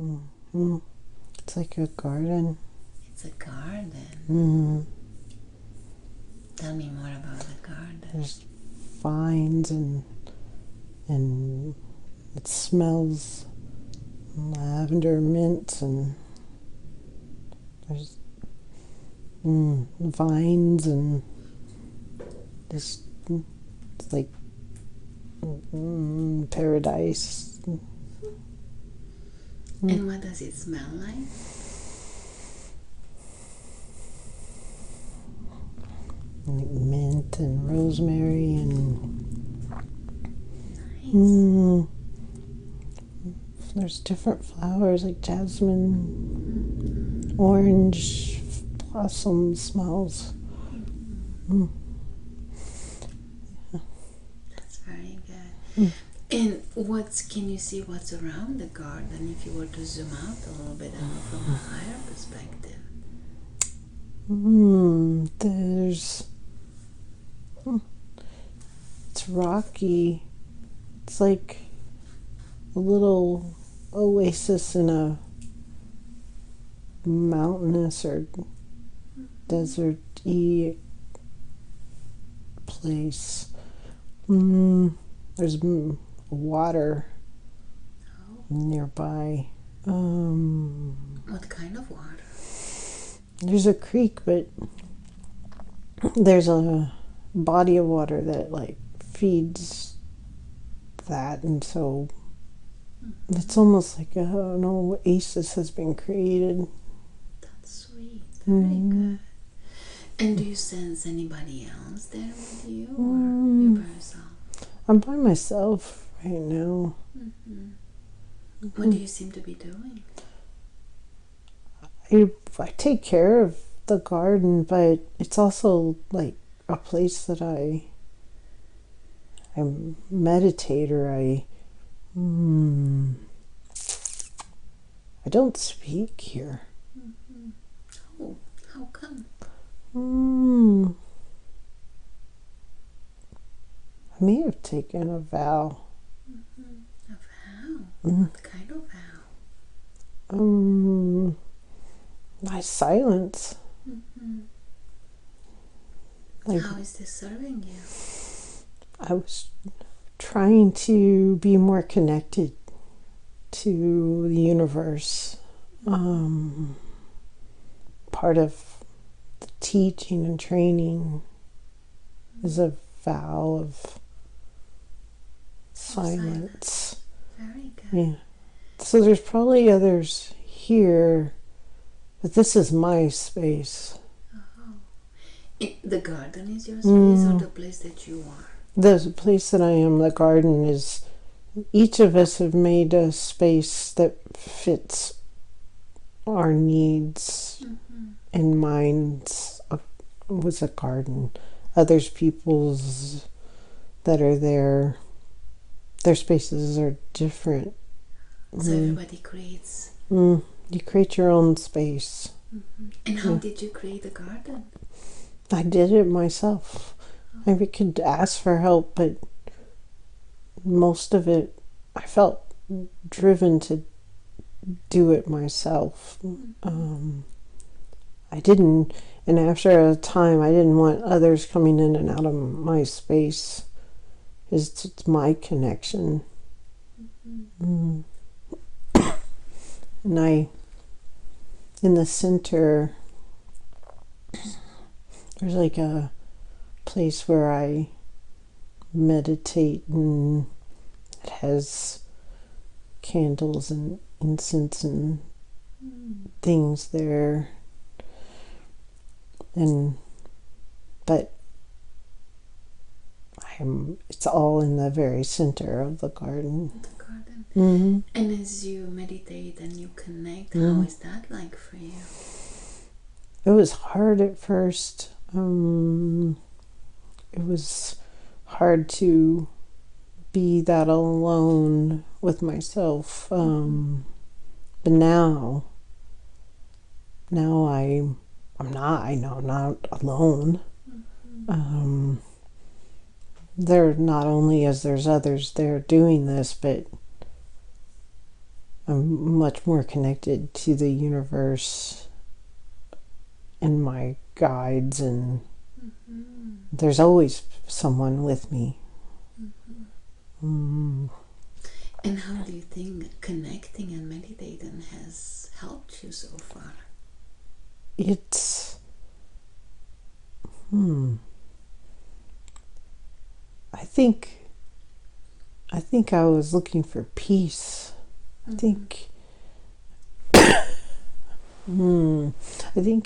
Mm-hmm. It's like a garden. It's a garden. Mm-hmm. Tell me more about the garden. There's vines and it smells lavender, mint, and there's vines and this. It's like paradise. And what does it smell like? Like mint and rosemary and Nice. There's different flowers like jasmine, orange blossom smells. That's very good. And can you see what's around the garden if you were to zoom out a little bit and look from a higher perspective? It's rocky. It's like a little oasis in a mountainous or desert-y place. There's water nearby. What kind of water? There's a creek, but there's a body of water that like feeds that, and so it's almost like an oasis has been created. That's sweet. Very good. And do you sense anybody else there with you, or you by yourself? I'm by myself right now. What do you seem to be doing? I take care of the garden, but it's also like a place that I meditate, or I don't speak here. Oh, how come? I may have taken a vow. A vow? What kind of vow? My silence. Like, How is this serving you? I was trying to be more connected to the universe. Part of the teaching and training is a vow of silence. Very good. Yeah. So there's probably others here, but this is my space. The garden is your space, or the place that you are? The place that I am, the garden, is, each of us have made a space that fits our needs, and mine's was a garden. Others people's that are there, their spaces are different. So everybody creates. You create your own space. And how did you create the garden? I did it myself. I could ask for help, but most of it, I felt driven to do it myself. I didn't, and after a time, I didn't want others coming in and out of my space. It's my connection. And in the center, there's like a place where I meditate, and it has candles and incense and things there. But it's all in the very center of the garden. And as you meditate and you connect, how is that like for you? It was hard at first. It was hard to be that alone with myself. But now I'm not. I know I'm not alone. There not only as there's others there doing this, but I'm much more connected to the universe and my guides, and there's always someone with me. And how do you think connecting and meditating has helped you so far? It's I think I was looking for peace. I think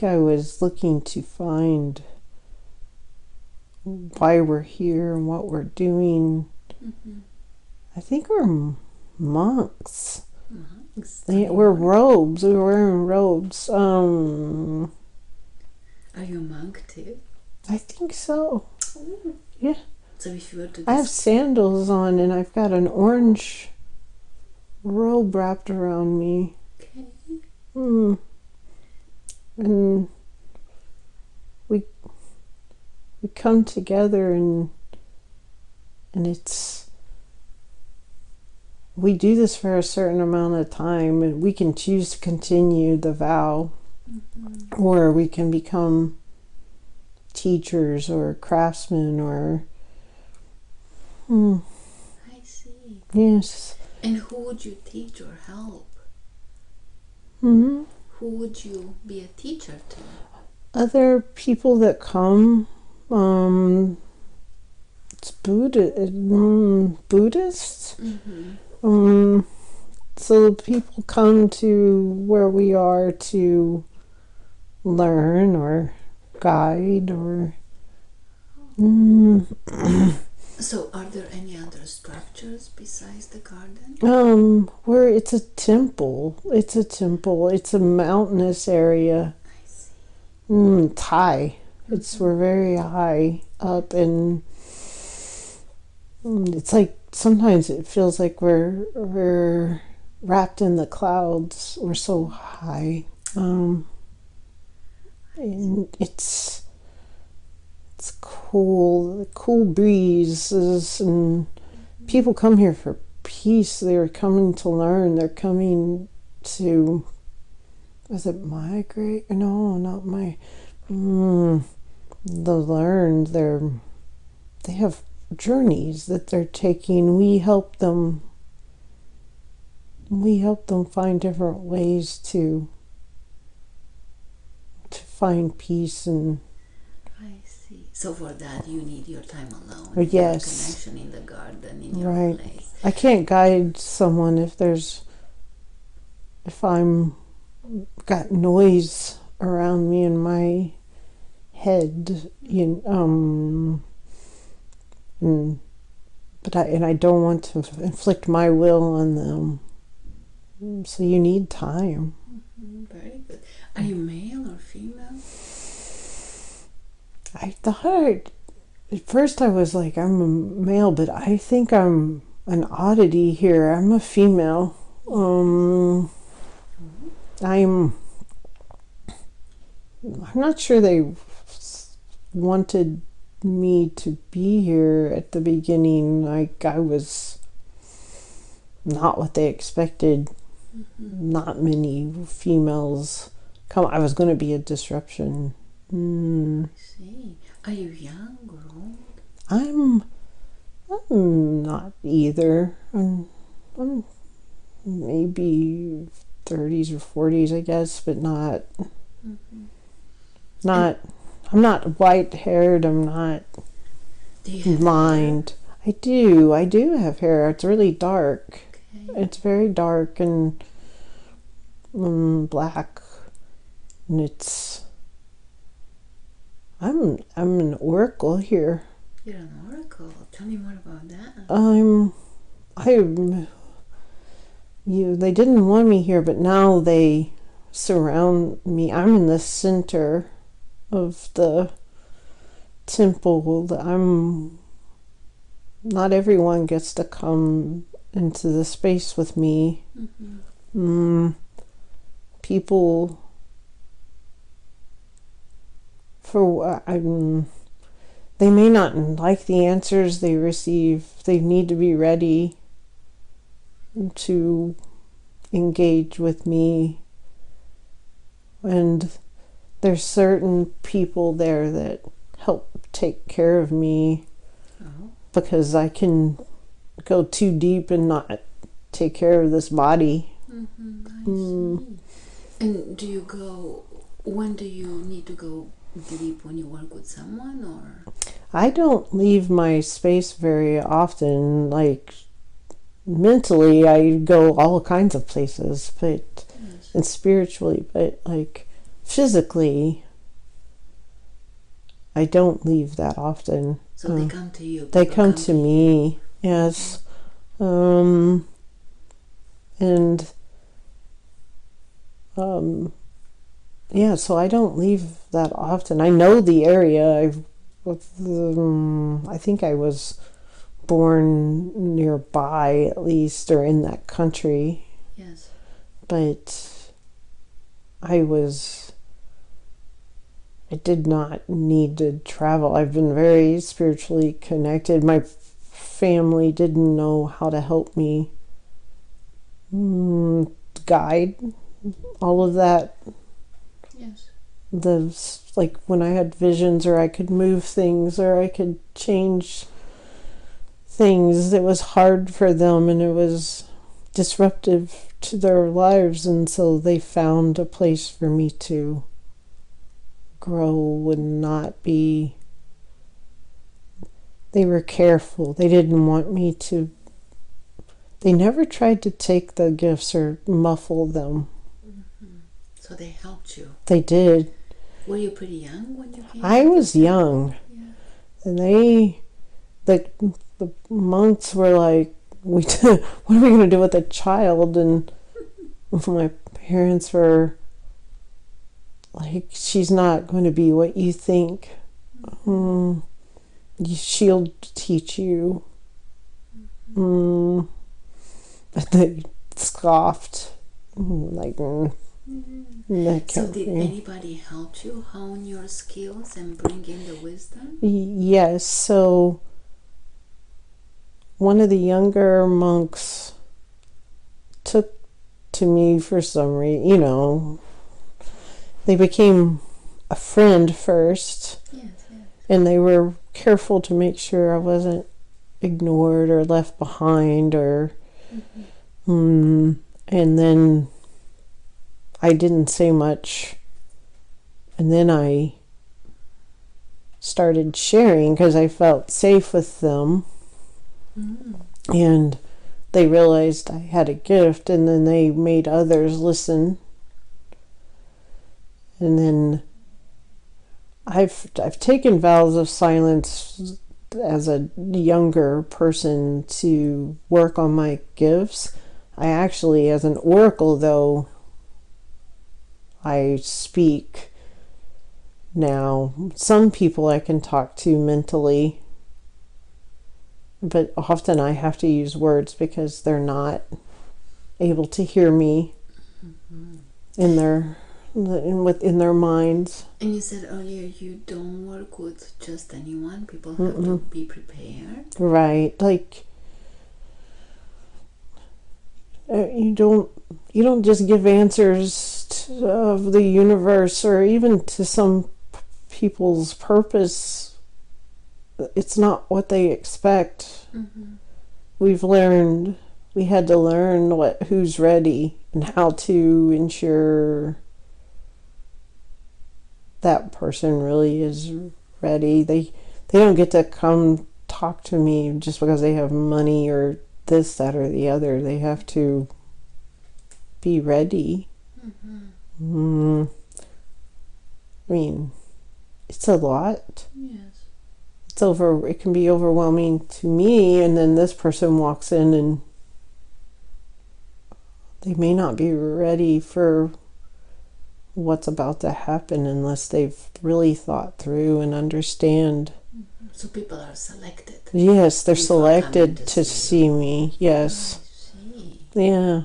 I was looking to find why we're here and what we're doing. I think we're monks. We're robes. We were wearing robes. Are you a monk too? I think so. Yeah. So if you were to I have sandals on, and I've got an orange robe wrapped around me. Okay. And we come together, and it's, we do this for a certain amount of time, and we can choose to continue the vow, or we can become teachers or craftsmen or I see. Yes. And who would you teach or help? Who would you be a teacher to? Other people that come, it's Buddhists. So people come to where we are to learn or guide or So are there any other structures besides the garden? Where it's a temple. It's a mountainous area. I see. It's high. We're very high up, and it's like sometimes it feels like we're wrapped in the clouds. We're so high. And it's cool breezes, and people come here for peace. They're coming to learn. They're coming to, is it migrate? No, not my. The learn. They have journeys that they're taking. We help them find different ways to find peace. And I see. So for that you need your time alone. Yes. Your connection in the garden, in your Right. place. I can't guide someone if I'm got noise around me in my head, but I don't want to inflict my will on them. So you need time. Very good. Are you male or female? I thought at first I was like, I'm a male, but I think I'm an oddity here. I'm a female. I'm not sure they wanted me to be here at the beginning. Like, I was not what they expected. Not many females come. I was going to be a disruption. I see. Are you young or old? I'm not either. I'm maybe 30s or 40s, I guess, but not. I'm not white-haired. I'm not blind. I do have hair. It's really dark. Okay. It's very dark and black, and I'm an oracle here. You're an oracle. Tell me more about that. They didn't want me here, but now they surround me. I'm in the center of the temple. Not everyone gets to come into the space with me. People they may not like the answers they receive. They need to be ready to engage with me. And there's certain people there that help take care of me because I can go too deep and not take care of this body. I see. And do you go, when do you need to go deep, when you work with someone, or? I don't leave my space very often. Like, mentally, I go all kinds of places, but and spiritually, but like physically, I don't leave that often. So they come to you. They come to me, yes. And yeah, so I don't leave that often. I know the area. I think I was born nearby, at least, or in that country. Yes. But I did not need to travel. I've been very spiritually connected. My family didn't know how to help me guide all of that. Yes. Like when I had visions, or I could move things, or I could change things, it was hard for them and it was disruptive to their lives, and so they found a place for me to grow and not be. They were careful. They didn't want me to. They never tried to take the gifts or muffle them. So they helped you. They did. Were you pretty young when you came? I was young. Yeah. And the monks were like, what are we going to do with a child? And my parents were like, she's not going to be what you think. She'll teach you. But they scoffed. Like, So did anybody help you hone your skills and bring in the wisdom? Yes. So one of the younger monks took to me for some reason. They became a friend first. Yes. And they were careful to make sure I wasn't ignored or left behind, or and then I didn't say much, and then I started sharing because I felt safe with them. And they realized I had a gift, and then they made others listen. And then I've taken vows of silence as a younger person to work on my gifts. I actually, as an oracle though, I speak now. Some people I can talk to mentally, but often I have to use words because they're not able to hear me in their minds. And you said earlier you don't work with just anyone. People have to be prepared. Right. Like, you don't just give answers of the universe or even to some people's purpose. It's not what they expect. We had to learn who's ready and how to ensure that person really is ready. They don't get to come talk to me just because they have money or this, that, or the other. They have to be ready. I mean, it's a lot. Yes. It can be overwhelming to me, and then this person walks in and they may not be ready for what's about to happen unless they've really thought through and understand. So people are selected. Yes, they're selected to see me. Yes. I see. Yeah.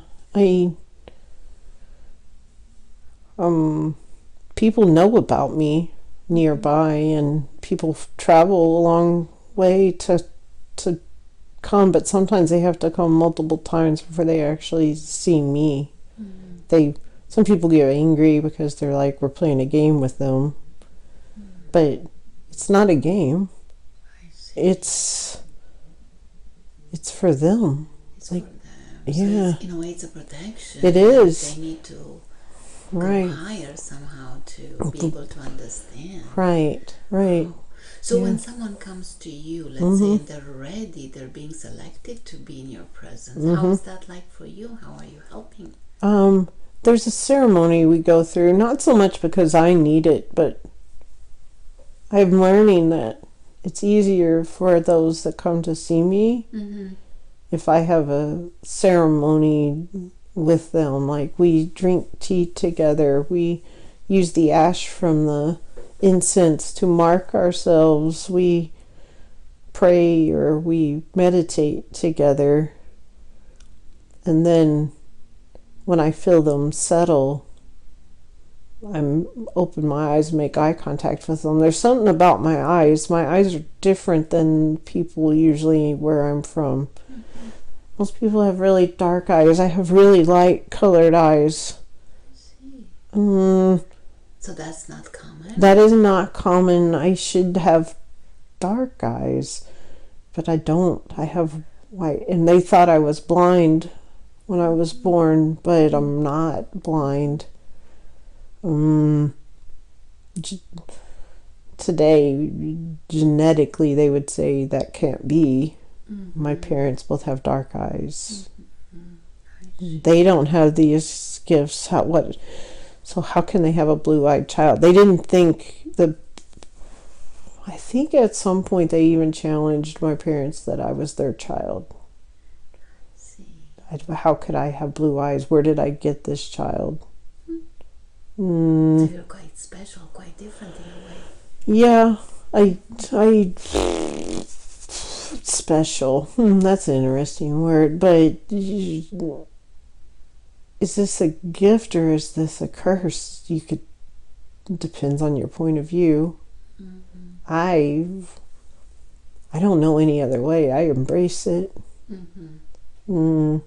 People know about me nearby, and people travel a long way to come, but sometimes they have to come multiple times before they actually see me. some people get angry because they're like, we're playing a game with them. But it's not a game. I see. It's for them. It's like, for them. Yeah. So it's, in a way, it's a protection. It is. They need to Right. go higher somehow to be able to understand. Right. Oh. So Yeah. when someone comes to you, let's say, and they're ready, they're being selected to be in your presence. How is that like for you? How are you helping? There's a ceremony we go through, not so much because I need it, but I'm learning that it's easier for those that come to see me if I have a ceremony with them. Like, we drink tea together, we use the ash from the incense to mark ourselves, we pray or we meditate together, and then when I feel them settle, I'm open my eyes, make eye contact with them. There's something about my eyes. My eyes are different than people usually where I'm from. Most people have really dark eyes. I have really light colored eyes. I see. So that's not common? That is not common. I should have dark eyes, but I don't. I have white. And they thought I was blind when I was born, but I'm not blind. Today, genetically, they would say that can't be. My parents both have dark eyes. They don't have these gifts. So how can they have a blue-eyed child? They didn't think I think at some point they even challenged my parents that I was their child. How could I have blue eyes? Where did I get this child? So you're quite special, quite different in a way. Yeah, I special. That's an interesting word, but is this a gift or is this a curse? It depends on your point of view. I don't know any other way. I embrace it. And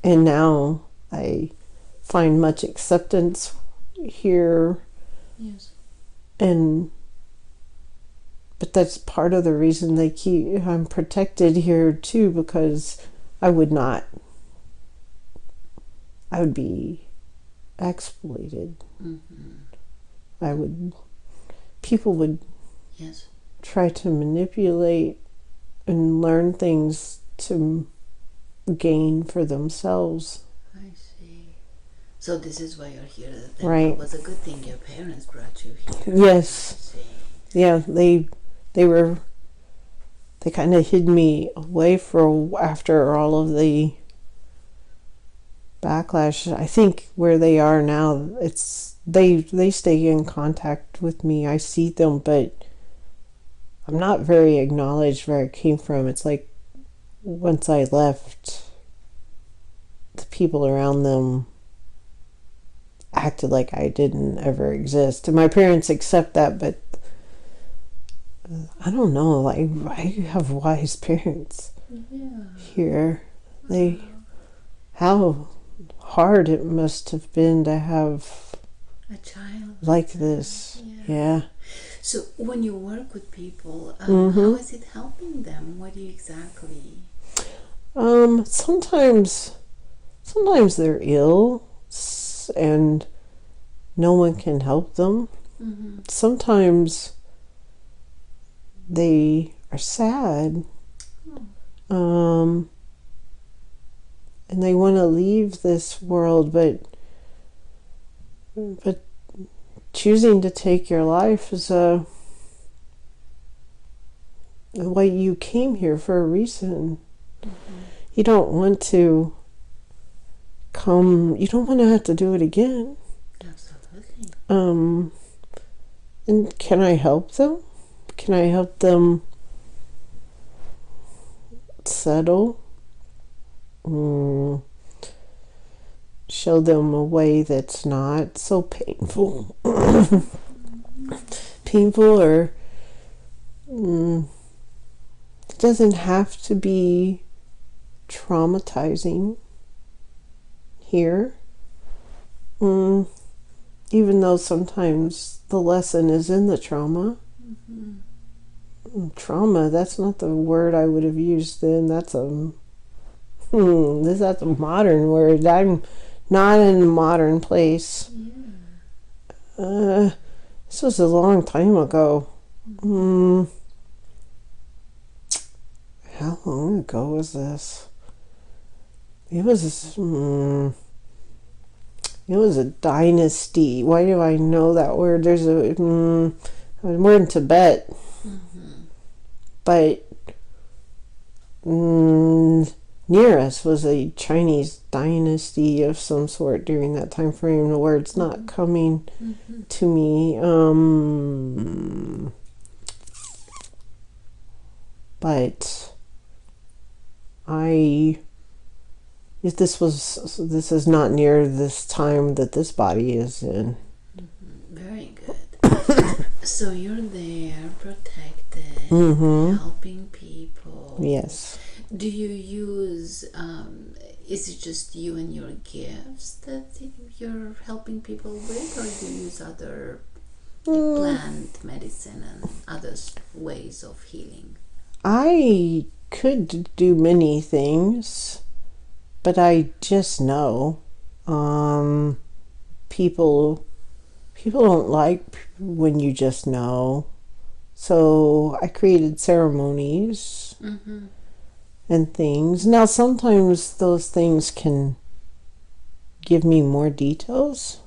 now I find much acceptance here. Yes. But that's part of the reason I'm protected here too, because I would be exploited. People would try to manipulate and learn things to gain for themselves. I see. So this is why you're here. That Right. was a good thing your parents brought you here. Yes. Yeah, they kind of hid me away after all of the backlash. I think where they are now, they stay in contact with me. I see them, but I'm not very acknowledged where I came from. It's like once I left, the people around them acted like I didn't ever exist. And my parents accept that, but I don't know. I have wise parents here. How hard it must have been to have a child like this. Yeah. So when you work with people, how is it helping them? What do you exactly? Sometimes they're ill and no one can help them. Sometimes they are sad. And they want to leave this world, but choosing to take your life is why you came here for a reason. You don't want to you don't want to have to do it again. Absolutely. And can I help them? Can I help them settle? Show them a way that's not so painful. Or it doesn't have to be traumatizing here. even though sometimes the lesson is in the trauma. Trauma, that's not the word I would have used then. That's a modern word. I'm not in a modern place. This was a long time ago. How long ago was this? It was a dynasty. Why do I know that word? We're in Tibet. But near us was a Chinese dynasty of some sort during that time frame. The word's not coming to me. But this is not near this time that this body is in. Very good. So you're there, protected, helping people. Yes. Do you use, is it just you and your gifts that you're helping people with, or do you use other plant medicine and other ways of healing? I could do many things, but I just know. People don't like when you just know. So I created ceremonies and things. Now sometimes those things can give me more details.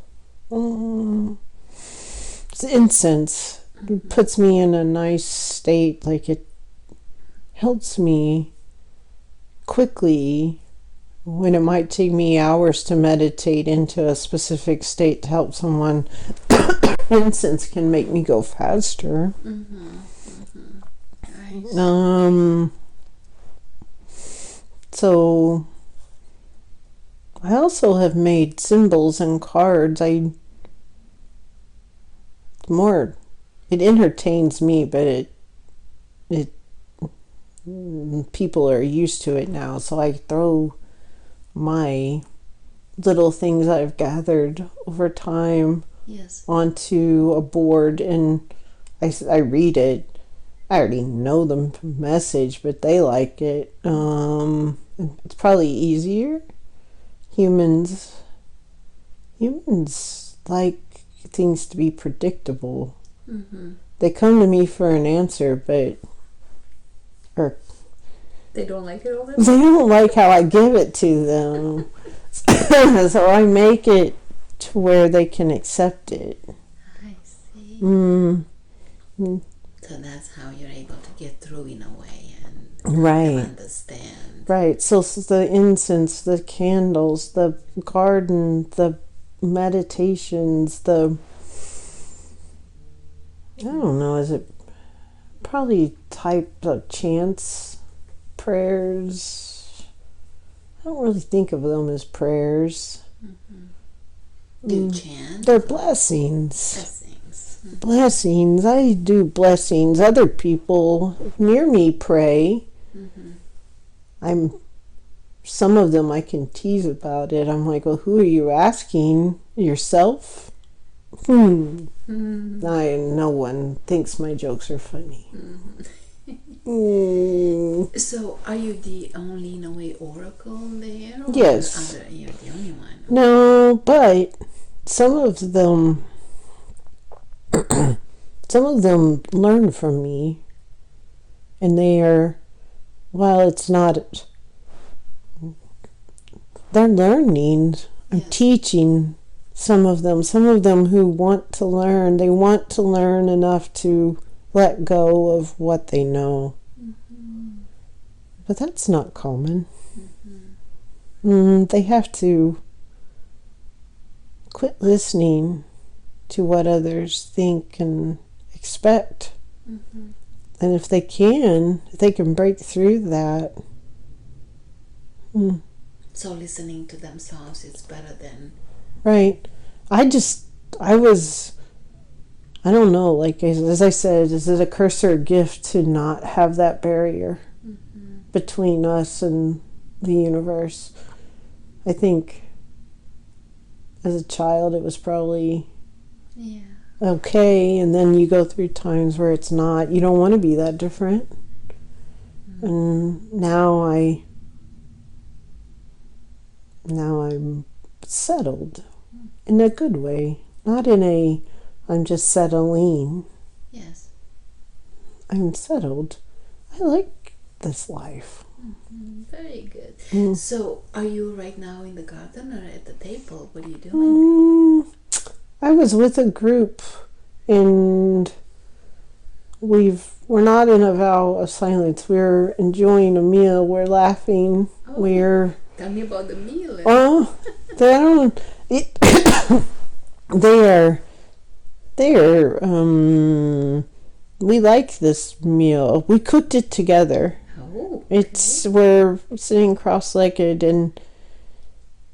It's incense. It puts me in a nice state, like it helps me quickly when it might take me hours to meditate into a specific state to help someone. Incense can make me go faster. Nice. So I also have made symbols and cards. It entertains me, but it people are used to it now, so I throw my little things I've gathered over time onto a board, and I read it. I already know the message, but they like it. It's probably easier. Humans like things to be predictable. They come to me for an answer, but they don't like it all the time? They don't like how I give it to them. So I make it to where they can accept it. I see. So that's how you're able to get through in a way and understand. Right. So the incense, the candles, the garden, the meditations, I don't know, is it probably type of chants, prayers? I don't really think of them as prayers. Do you chant? They're blessings. Blessings. I do blessings. Other people near me pray. Some of them I can tease about it. I'm like, well, who are you asking? Yourself? No one thinks my jokes are funny. So are you the only, in a way, oracle there? Or yes. You're the only one? No, but some of them learn from me, and they're learning. I'm teaching some of them who want to learn. They want to learn enough to let go of what they know. But that's not common. They have to quit listening to what others think and expect. And if they can break through that. So listening to themselves is better than... Right. I don't know, like as I said, is it a curse or a gift to not have that barrier between us and the universe? I think as a child it was probably Yeah. okay, and then you go through times where it's not. You don't want to be that different. And now I'm settled in a good way, not in a I'm just settling. Yes. I'm settled. I like this life. Very good. So, are you right now in the garden or at the table? What are you doing? I was with a group, and we're not in a vow of silence. We're enjoying a meal. We're laughing. Oh, tell me about the meal. They don't. They are. We like this meal. We cooked it together. Oh. Okay. We're sitting cross-legged, and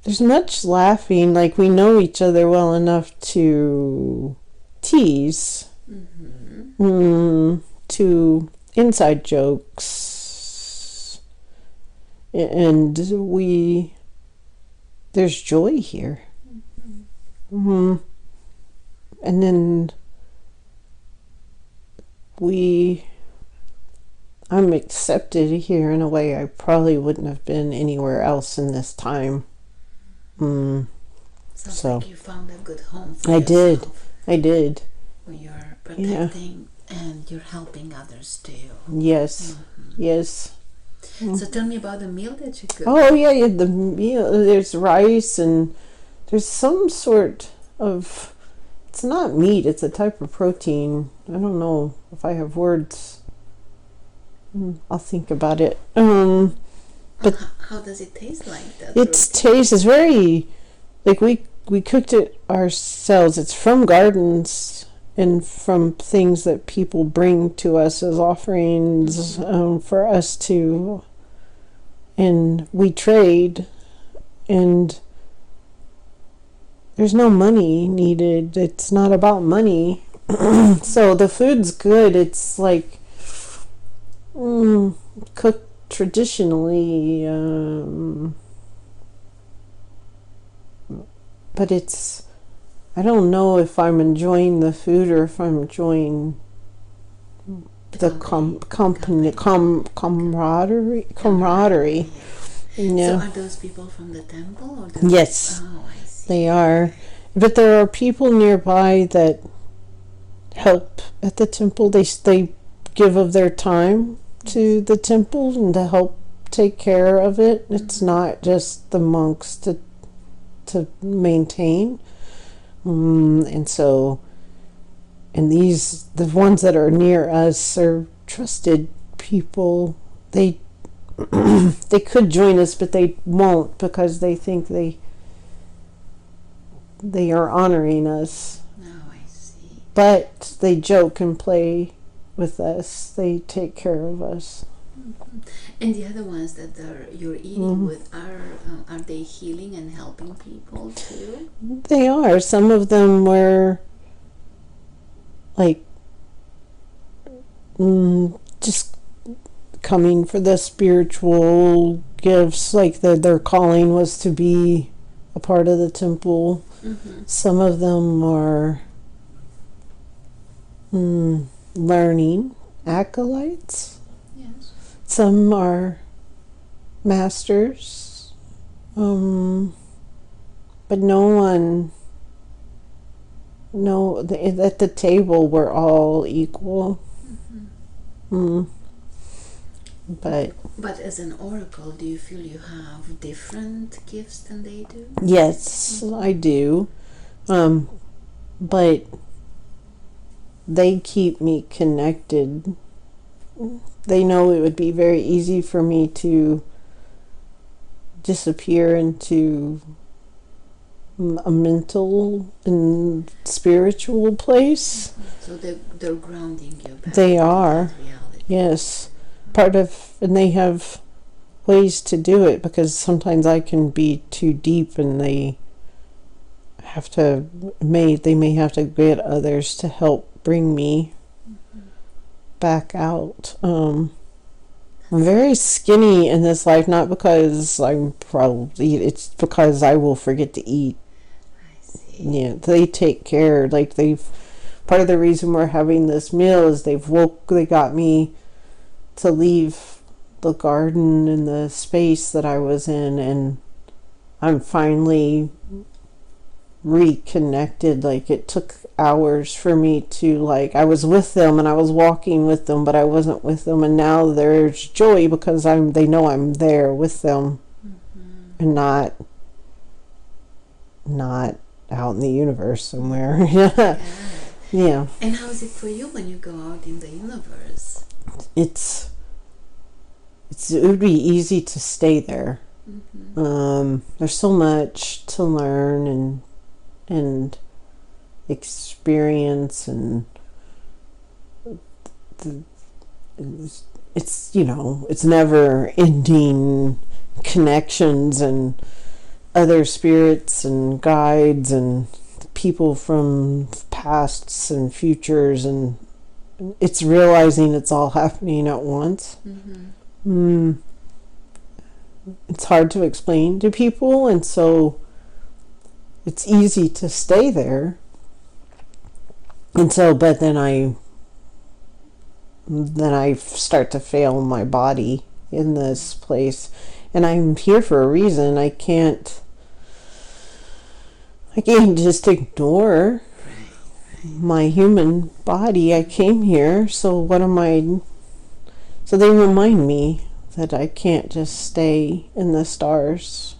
there's much laughing. Like, we know each other well enough to tease, to inside jokes, and there's joy here. And then I'm accepted here in a way I probably wouldn't have been anywhere else in this time. Sounds like you found a good home for yourself. I did. When you're protecting and you're helping others too. Yes. Yes. So tell me about the meal that you cooked. Oh yeah, the meal. There's rice and there's some sort of. It's not meat. It's a type of protein. I don't know if I have words. I'll think about it. But how does it taste like? That its taste is very, like we cooked it ourselves. It's from gardens and from things that people bring to us as offerings for us to, and we trade, and there's no money needed. It's not about money. So the food's good. It's like cooked traditionally, but I don't know if I'm enjoying the food or if I'm enjoying the camaraderie. Yeah. So are those people from the temple? Or Yes. Oh, I see. They are. But there are people nearby that help at the temple. They give of their time to the temple and to help take care of it. It's not just the monks to maintain. And so, and the ones that are near us are trusted people. They they could join us, but they won't because they think they are honoring us. Oh, I see. But they joke and play with us. They take care of us. And the other ones that you're eating with, are they healing and helping people too? They are. Some of them were like just coming for the spiritual gifts, like their calling was to be a part of the temple. Some of them are learning acolytes. Yes. Some are masters, but at the table we're all equal. But as an oracle, do you feel you have different gifts than they do? Yes, I do. But they keep me connected. They know it would be very easy for me to disappear into a mental and spiritual place. So they're grounding you back. They are. Reality. Yes. And they have ways to do it because sometimes I can be too deep and they may have to get others to help bring me back out. I'm very skinny in this life, not because it's because I will forget to eat. I see. Yeah, they take care. Like part of the reason we're having this meal is they got me to leave the garden and the space that I was in, and I'm finally reconnected. Like it took hours for me to, like, I was with them and I was walking with them, but I wasn't with them, and now there's joy because they know I'm there with them, and not out in the universe somewhere. Yeah. And how is it for you when you go out in the universe? It would be easy to stay there. There's so much to learn and experience, and it's it's never ending connections and other spirits and guides and people from pasts and futures, and it's realizing it's all happening at once. It's hard to explain to people, and so it's easy to stay there. And so, but then I start to fail my body in this place, and I'm here for a reason. I can't just ignore my human body. I came here, so so they remind me that I can't just stay in the stars.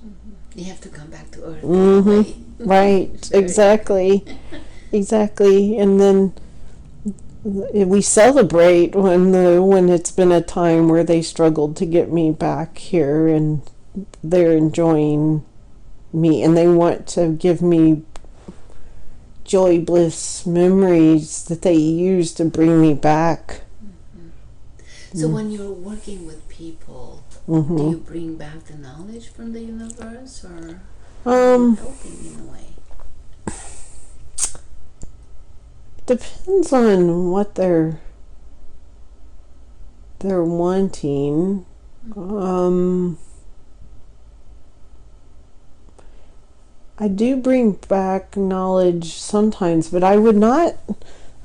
You have to come back to Earth. Right, exactly. Exactly. And then we celebrate when it's been a time where they struggled to get me back here, and they're enjoying me, and they want to give me joy, bliss, memories that they use to bring me back. So when you're working with people, do you bring back the knowledge from the universe, or helping in a way? Depends on what they're wanting. I do bring back knowledge sometimes, but I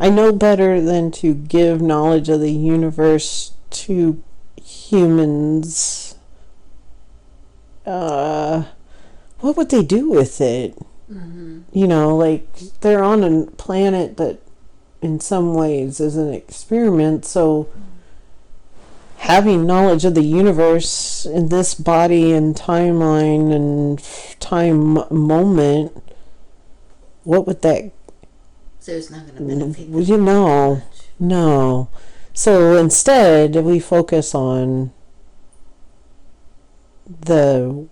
know better than to give knowledge of the universe to humans. What would they do with it? Like they're on a planet that in some ways is an experiment, so having knowledge of the universe in this body and timeline and time moment, what would that... So it's not going to benefit No. So instead, we focus on the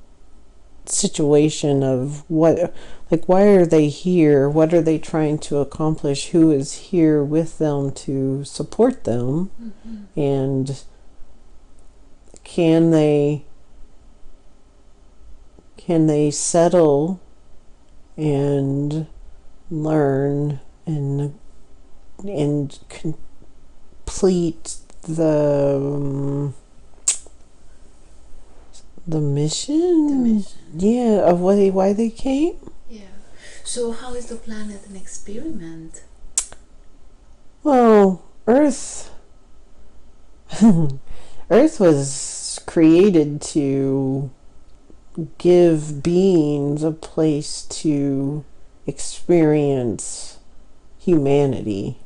situation of why are they here? What are they trying to accomplish? Who is here with them to support them? And can they settle and learn and complete the mission? Yeah, of why they came. Yeah. So how is the planet an experiment? Well, Earth was created to give beings a place to experience humanity.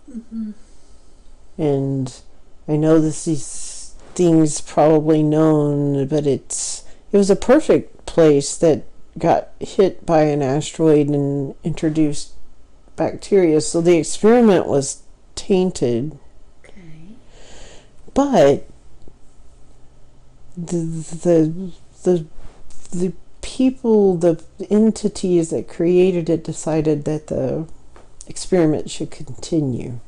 And I know these things probably known, but it was a perfect place that got hit by an asteroid and introduced bacteria, so the experiment was tainted. Okay. But the people, the entities that created it decided that the experiment should continue.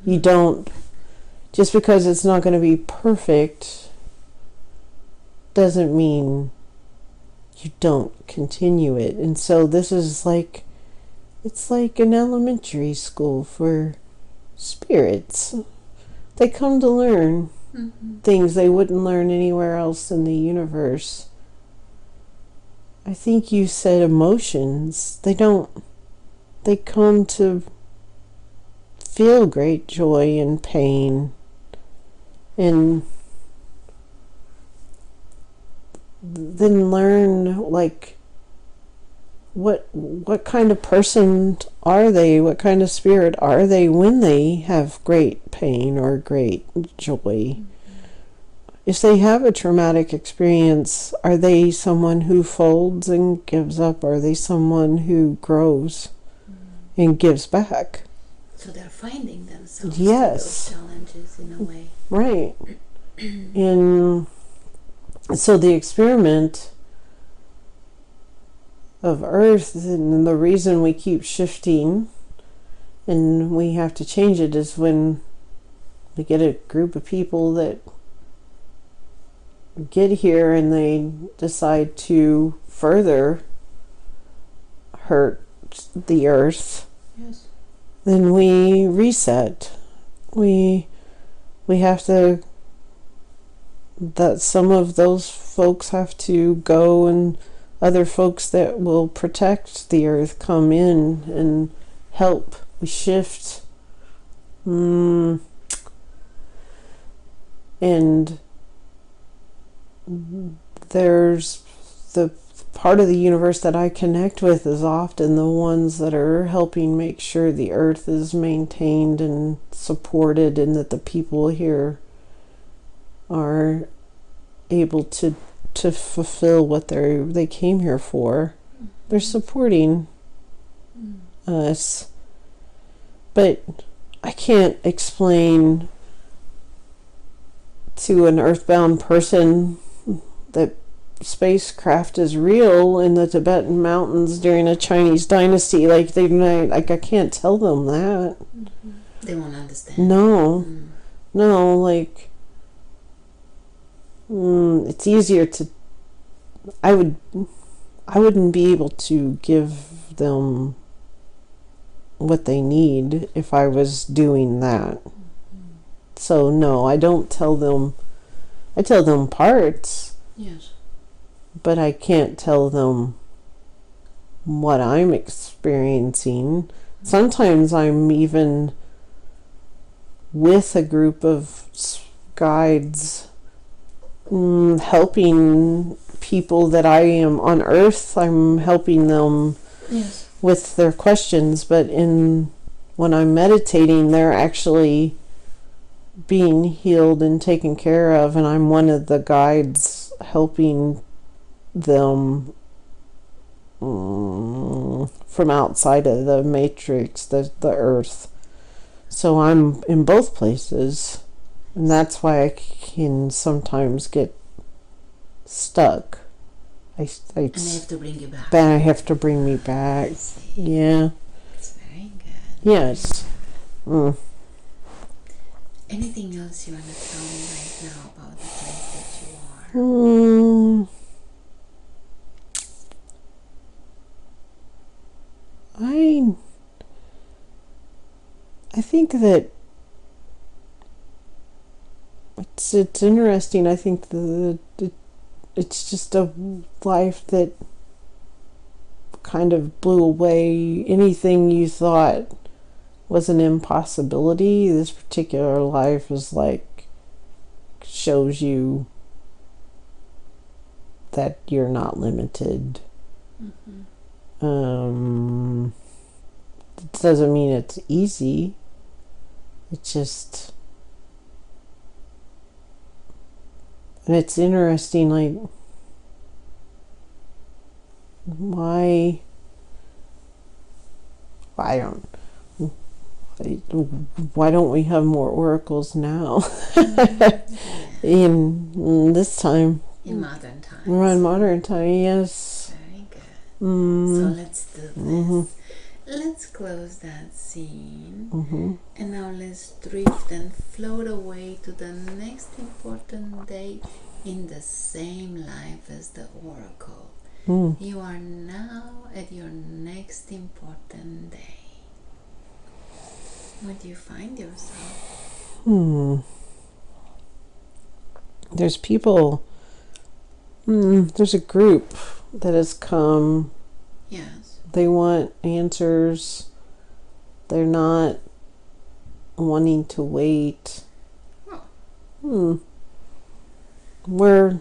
You don't, just because it's not going to be perfect doesn't mean you don't continue it. And so this is it's like an elementary school for spirits. They come to learn things they wouldn't learn anywhere else in the universe. I think you said emotions. They don't they come to feel great joy and pain, and then learn like what kind of person are they, what kind of spirit are they when they have great pain or great joy. If they have a traumatic experience, are they someone who folds and gives up? Are they someone who grows and gives back? So they're finding themselves yes. through those challenges in a way. Right. And so the experiment of Earth, and the reason we keep shifting and we have to change it, is when we get a group of people that get here and they decide to further hurt the Earth. Yes. Then we reset. We have to, that some of those folks have to go, and other folks that will protect the Earth come in and help. We shift. And there's the part of the universe that I connect with is often the ones that are helping make sure the Earth is maintained and supported, and that the people here are able to fulfill what they came here for. They're supporting us. But I can't explain to an earthbound person that spacecraft is real in the Tibetan mountains during a Chinese dynasty. Like I can't tell them that. They won't understand. No. No, like it's easier to, I wouldn't be able to give them what they need if I was doing that. So no, I don't tell them. I tell them parts. Yes. But I can't tell them what I'm experiencing. Sometimes I'm even with a group of guides, helping people that I am on Earth. I'm helping them with their questions, but when I'm meditating, they're actually being healed and taken care of, and I'm one of the guides helping them from outside of the matrix, the Earth. So I'm in both places, and that's why I can sometimes get stuck. And they have to bring you back. I have to bring me back. Yeah. It's very good. Yes. Anything else you want to tell me right now about the place that you are? I think that it's interesting. I think it's just a life that kind of blew away anything you thought was an impossibility. This particular life is like, shows you that you're not limited. It doesn't mean it's easy. It's just, and it's interesting, like, why don't we have more oracles now? in this time, in modern times. We're in modern time. Yes. Very good. So let's do this. Let's close that scene, and now let's drift and float away to the next important day in the same life as the oracle. You are now at your next important day. Where do you find yourself? There's people. There's a group that has come. Yes. They want answers They're not wanting to wait. We're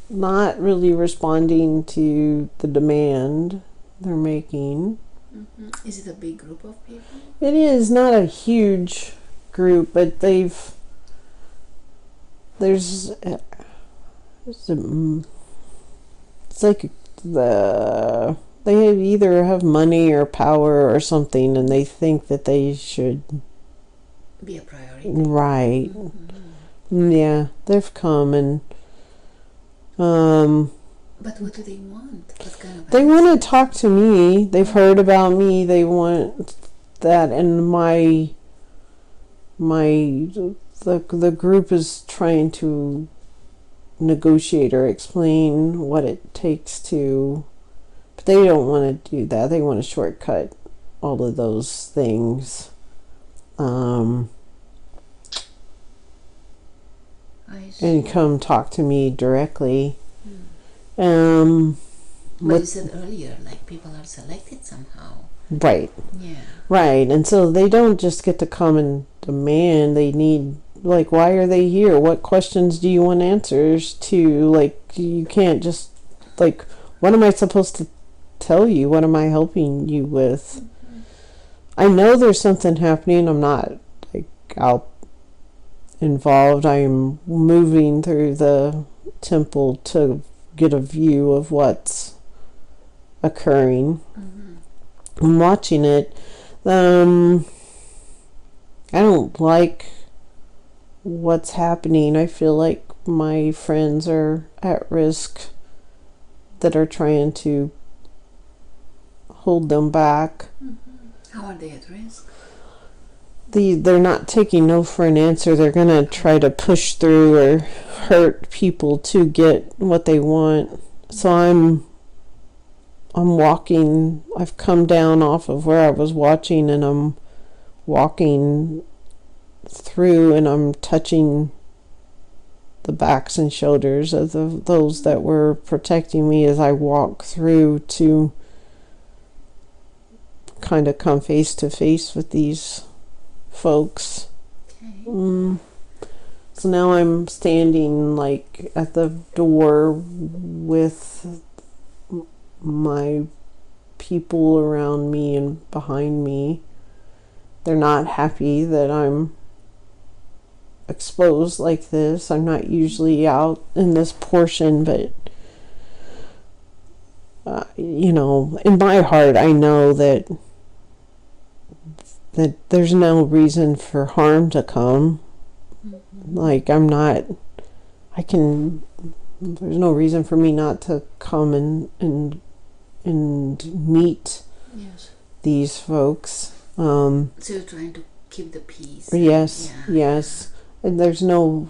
not really responding to the demand they're making. Is it a big group of people? It is not a huge group, but there's it's like they either have money or power or something, and they think that they should be a priority. Right. Yeah, they've come and but what do they want? What kind of they want to talk to me. They've heard about me. They want that, and the group is trying to negotiate or explain what it takes to, but they don't want to do that. They want to shortcut all of those things. And come talk to me directly. But you said earlier, like, people are selected somehow. Right. Yeah. Right. And so they don't just get to come and demand. They need, like, why are they here? What questions do you want answers to? Like, you can't just, like, what am I supposed to tell you? What am I helping you with? I know there's something happening. I'm not, like, out involved. I'm moving through the temple to get a view of what's occurring. I'm watching it. I don't like what's happening. I feel like my friends are at risk that are trying to hold them back. How are they at risk? They're not taking no for an answer. They're going to try to push through or hurt people to get what they want. So I'm walking. I've come down off of where I was watching, and I'm walking through, and I'm touching the backs and shoulders of those that were protecting me as I walk through to kind of come face to face with these folks. Okay. So now I'm standing, like, at the door with my people around me and behind me. They're not happy that I'm exposed like this. I'm not usually out in this portion, but in my heart I know that there's no reason for harm to come. Like, there's no reason for me not to come and meet these folks. So you're trying to keep the peace. Yes, yes. And there's no,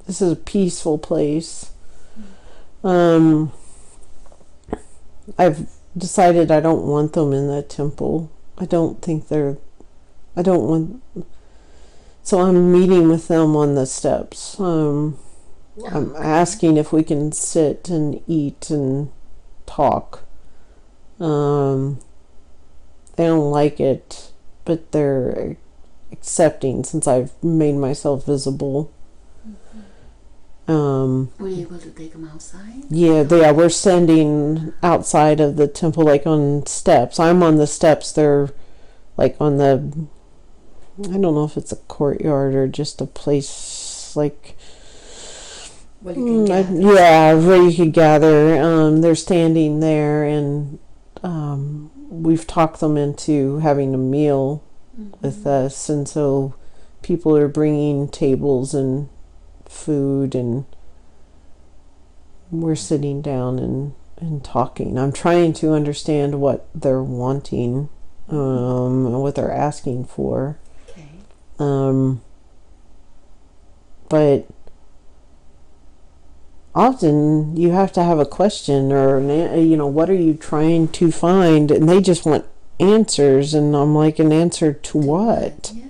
this is a peaceful place. I've decided I don't want them in the temple. So I'm meeting with them on the steps. I'm asking if we can sit and eat and talk. They don't like it, but they're accepting since I've made myself visible. Were you able to take them outside? Yeah, we're standing outside of the temple, like on steps. I'm on the steps. They're like on the, I don't know if it's a courtyard or just a place like, where you can where you could gather. They're standing there, and we've talked them into having a meal with us, and so people are bringing tables and food, and we're sitting down and talking. I'm trying to understand what they're wanting, what they're asking for. Okay. But often you have to have a question or what are you trying to find, and they just want answers, and I'm like, an answer to what? Yeah.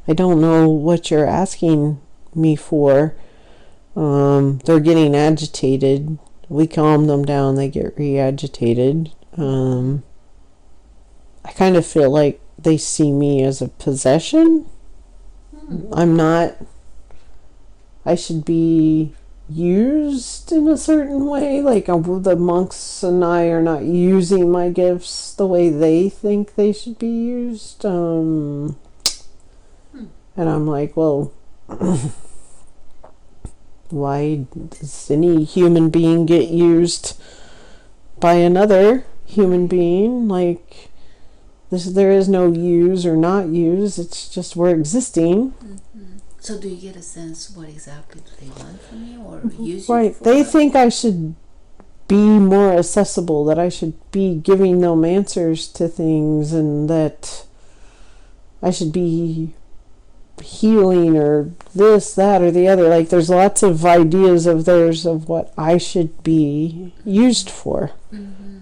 I don't know what you're asking me for. They're getting agitated. We calm them down, they get re-agitated. I kind of feel like they see me as a possession. I'm not, I should be used in a certain way. Like the monks and I are not using my gifts the way they think they should be used. And I'm like, well, why does any human being get used by another human being? Like, there is no use or not use. It's just we're existing. So do you get a sense what exactly do they want from you or use Right. you for? They think I should be more accessible, that I should be giving them answers to things, and that I should be healing or this, that, or the other. Like, there's lots of ideas of theirs of what I should be used for.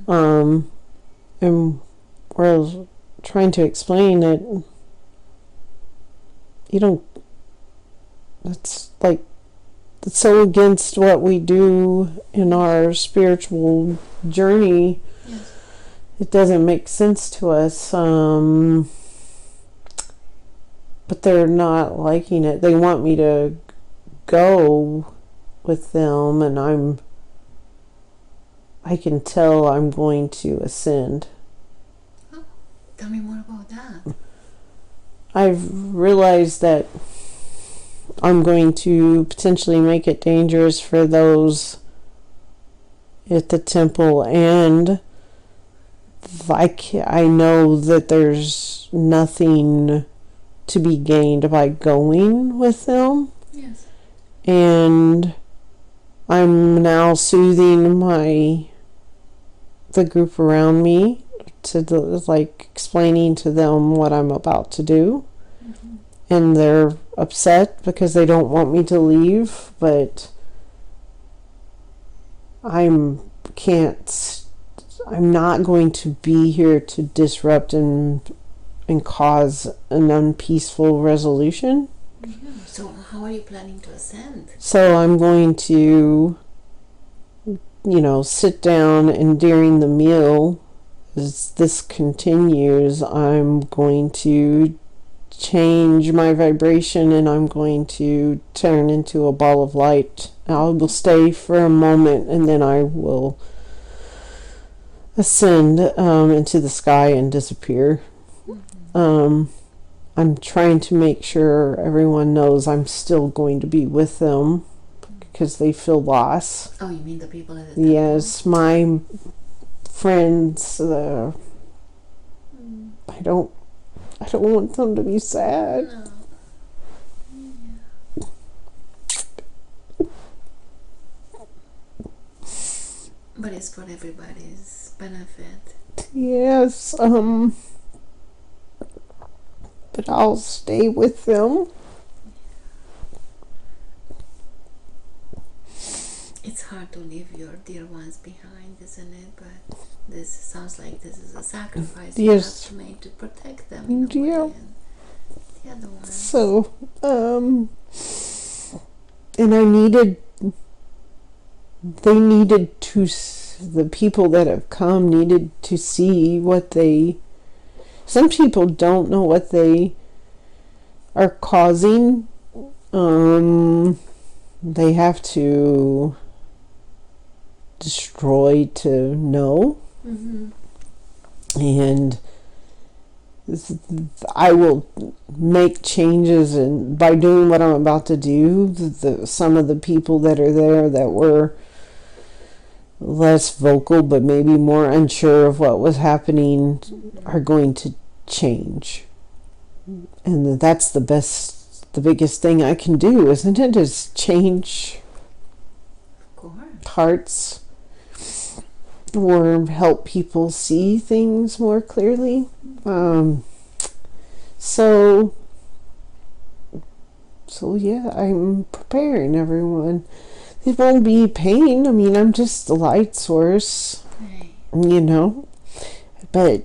And we're trying to explain that you don't, it's like, it's so against what we do in our spiritual journey. Yes. It doesn't make sense to us. But they're not liking it. They want me to go with them, and I can tell I'm going to ascend. Oh, tell me more about that. I've realized that I'm going to potentially make it dangerous for those at the temple, and I know that there's nothing to be gained by going with them. Yes. And I'm now soothing the group around me to explaining to them what I'm about to do. And they're upset because they don't want me to leave, but I'm not going to be here to disrupt and cause an unpeaceful resolution. So how are you planning to ascend? So I'm going to, sit down, and during the meal, as this continues, I'm going to change my vibration, and I'm going to turn into a ball of light. I will stay for a moment, and then I will ascend into the sky and disappear. I'm trying to make sure everyone knows I'm still going to be with them because they feel loss. Oh, you mean the people at the temple? Yes, my friends. I don't want them to be sad. No. But it's for everybody's benefit. Yes, but I'll stay with them. It's hard to leave your dear ones behind, isn't it? But this sounds like this is a sacrifice you have to make to protect them in a way, and the other ones. So, and the people that have come needed to see some people don't know what they are causing. They have to destroy to know. And I will make changes, and by doing what I'm about to do, some of the people that are there that were less vocal but maybe more unsure of what was happening are going to change. And that's the biggest thing I can do, isn't it? Is change hearts or help people see things more clearly. So yeah, I'm preparing everyone. It won't be pain. I mean, I'm just the light source, but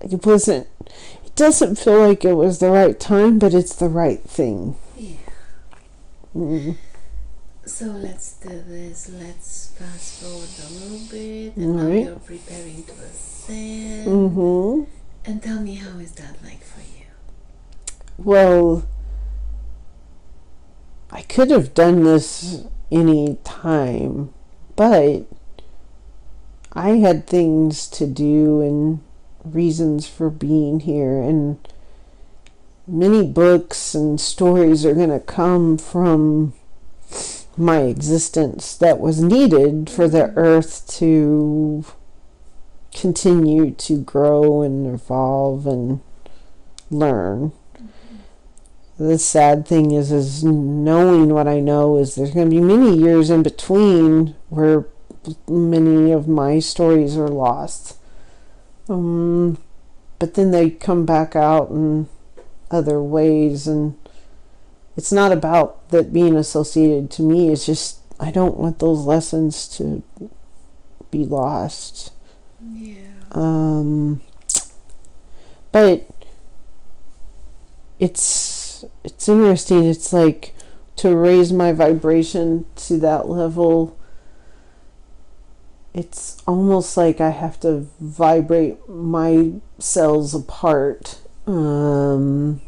it doesn't feel like it was the right time, but it's the right thing. Yeah. So let's do this. Let's fast forward a little bit. And All now right. you're preparing to ascend. Mm-hmm. And tell me, how is that like for you? Well, I could have done this any time, but I had things to do and reasons for being here, and many books and stories are going to come from my existence that was needed for the earth to continue to grow and evolve and learn. The sad thing is knowing what I know is there's going to be many years in between where many of my stories are lost. But then they come back out in other ways, and it's not about that being associated to me. It's just I don't want those lessons to be lost. Yeah. But it's interesting. It's like to raise my vibration to that level. It's almost like I have to vibrate my cells apart. And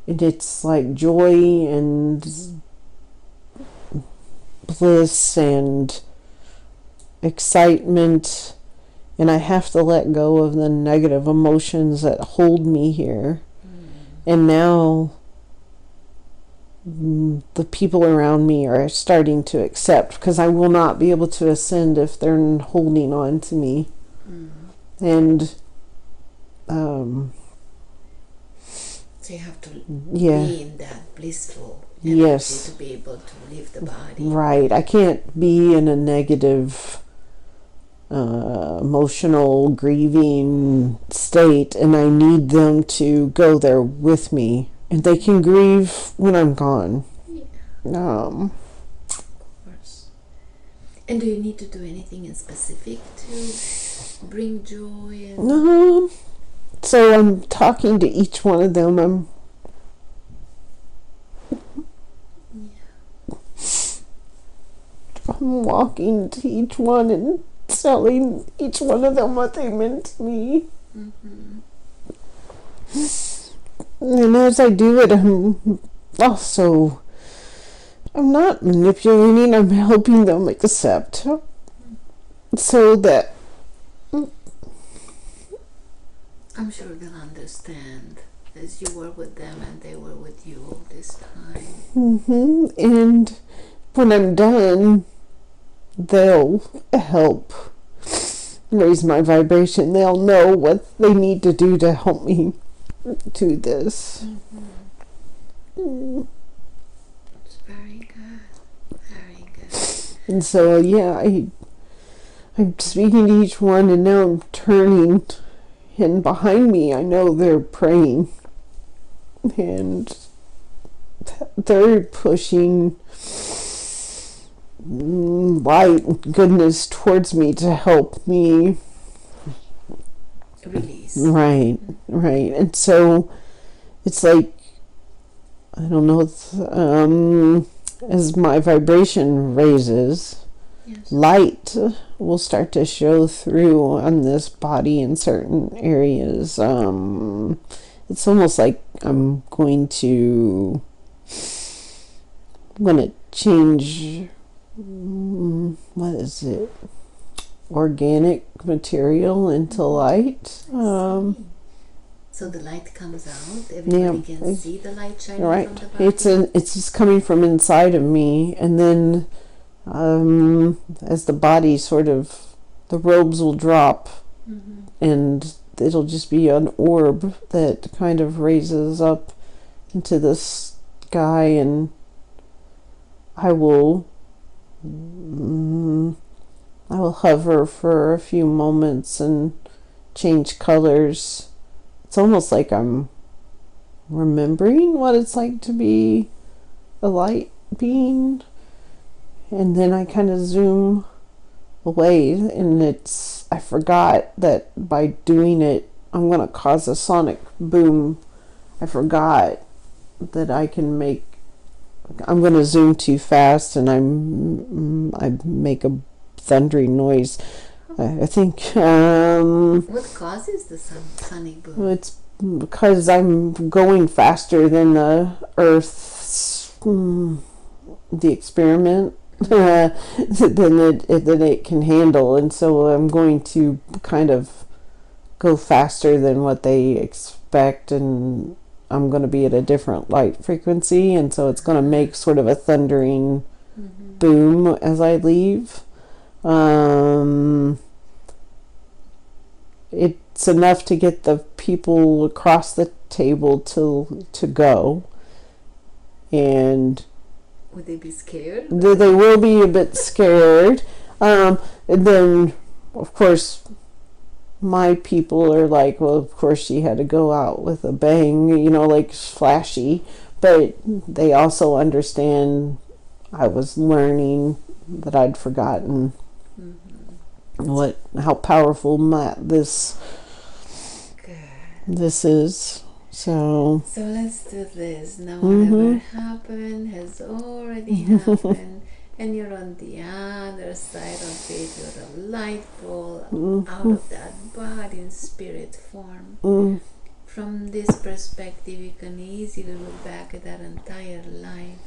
it's like joy and bliss and excitement, and I have to let go of the negative emotions that hold me here. And now the people around me are starting to accept, because I will not be able to ascend if they're holding on to me. And so you have to yeah, be in that blissful energy yes, to be able to leave the body. right. I can't be in a negative emotional grieving state, and I need them to go there with me, and they can grieve when I'm gone. Yeah. Of course. And do you need to do anything in specific to bring joy? And So I'm talking to each one of them. I'm walking to each one and telling each one of them what they meant to me. And as I do it, I'm not manipulating, I'm helping them accept, so that I'm sure they'll understand, as you were with them and they were with you all this time. And when I'm done, they'll help raise my vibration. They'll know what they need to do to help me do this. It's very good. Very good. And so, yeah, I'm speaking to each one, and now I'm turning, and behind me I know they're praying, and they're pushing light, goodness towards me to help me Release. Right. And so it's like, I don't know, as my vibration raises, Yes. light will start to show through on this body in certain areas. It's almost like I'm going to change, what is it? Organic material into light. So the light comes out. Everybody can see the light shining from the body. It's just coming from inside of me, and then as the body the robes will drop, and it'll just be an orb that kind of raises up into the sky, and I will hover for a few moments and change colors. It's almost like I'm remembering what it's like to be a light being, and then I kind of zoom away, and I forgot that by doing it I'm going to cause a sonic boom. I forgot that I can make. I'm going to zoom too fast, and I make a thundering noise. I think. What causes the sonic boom? It's because I'm going faster than the Earth's the experiment than it can handle, and so I'm going to kind of go faster than what they expect, and I'm going to be at a different light frequency, and so it's going to make sort of a thundering boom as I leave. It's enough to get the people across the table to go, and would they be scared? They will be a bit scared. And then, of course, my people are like, well, of course she had to go out with a bang, like flashy. But they also understand I was learning that I'd forgotten how powerful this is. So let's do this. Now whatever happened has already happened, and you're on the other side of it. You're a light ball out of that body in spirit form. From this perspective, you can easily look back at that entire life.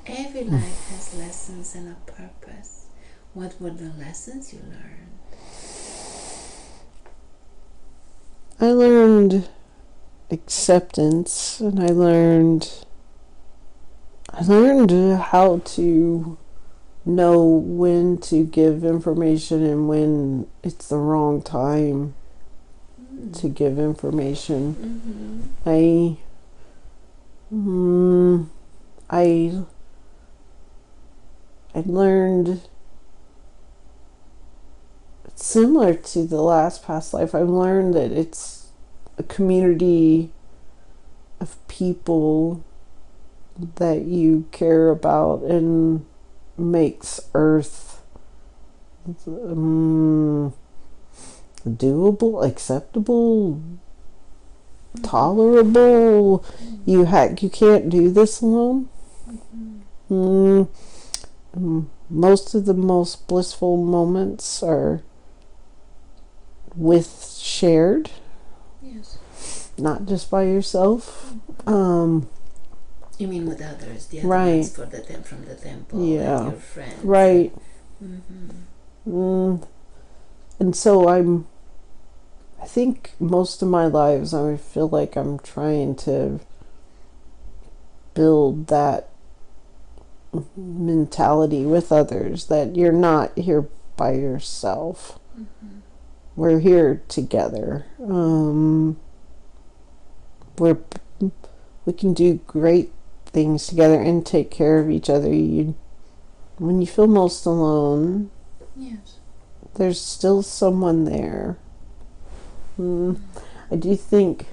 Every life has lessons and a purpose. What were the lessons you learned? I learned acceptance, and I learned how to know when to give information and when it's the wrong time to give information. I learned, similar to the last past life, I've learned that it's a community of people that you care about and makes Earth doable, acceptable, tolerable. You can't do this alone. Most of the most blissful moments are shared. Yes. Not just by yourself. You mean with others, the other ones from the temple, and your friends. Right. And so I think most of my lives, I feel like I'm trying to build that mentality with others, that you're not here by yourself. We're here together. We can do great things together and take care of each other. When you feel most alone, there's still someone there. I do think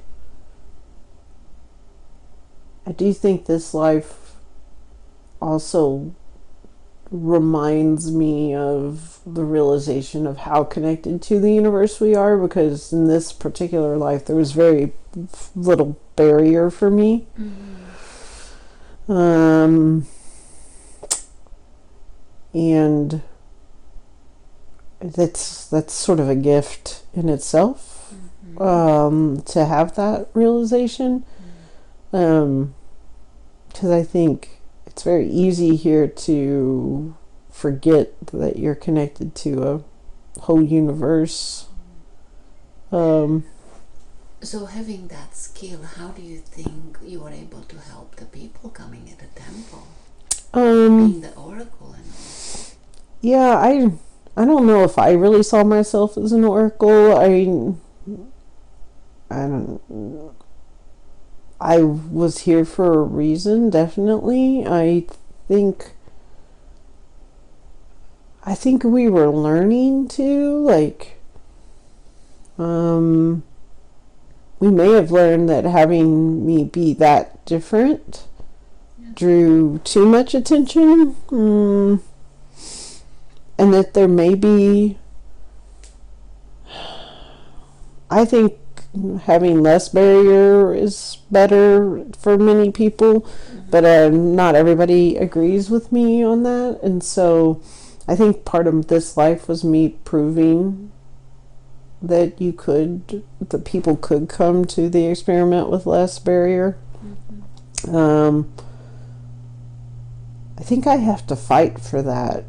this life also reminds me of the realization of how connected to the universe we are, because in this particular life there was very little barrier for me. And that's sort of a gift in itself, to have that realization, because I think it's very easy here to forget that you're connected to a whole universe. So having that skill, how do you think you were able to help the people coming at the temple? Being the oracle and all. Yeah, I don't know if I really saw myself as an oracle. I was here for a reason, definitely. I think we were learning to, we may have learned that having me be that different drew too much attention, and that there may be, I think having less barrier is better for many people, but not everybody agrees with me on that. And so I think part of this life was me proving that that people could come to the experiment with less barrier. I think I have to fight for that.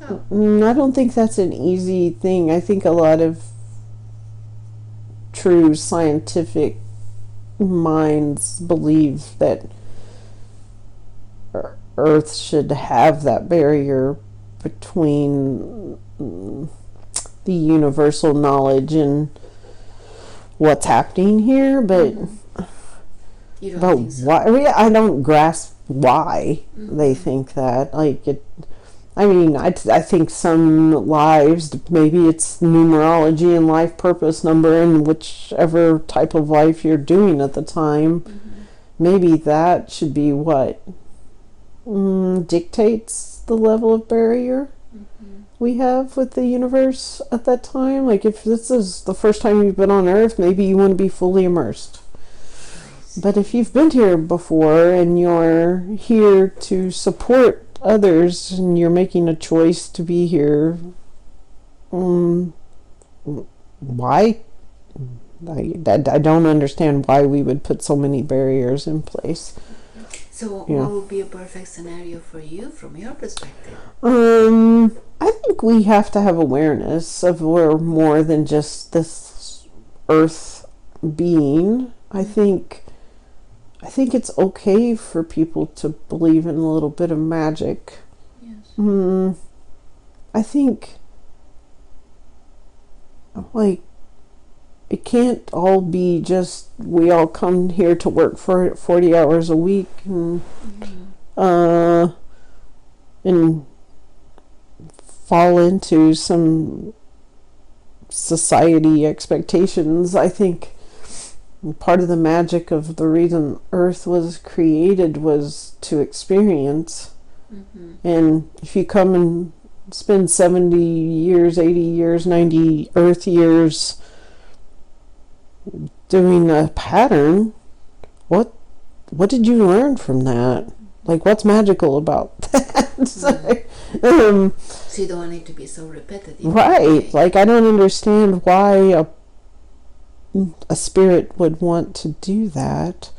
I don't think that's an easy thing. I think a lot of true scientific minds believe that Earth should have that barrier between the universal knowledge and what's happening here, but you don't think so? why? I don't grasp why they think that. Like it. I mean, I think some lives, maybe it's numerology and life purpose number and whichever type of life you're doing at the time, maybe that should be what dictates the level of barrier we have with the universe at that time. Like if this is the first time you've been on Earth, maybe you want to be fully immersed. But if you've been here before and you're here to support others and you're making a choice to be here, why? I don't understand why we would put so many barriers in place. So what would be a perfect scenario for you from your perspective? I think we have to have awareness of we're more than just this Earth being. I think it's okay for people to believe in a little bit of magic. Yes. I think, like, it can't all be just we all come here to work for 40 hours a week and fall into some society expectations. I think part of the magic of the reason Earth was created was to experience. And if you come and spend 70 years, 80 years, 90 Earth years doing a pattern, what did you learn from that? Like, what's magical about that? So you don't want it to be so repetitive. Right. Like, I don't understand why a spirit would want to do that.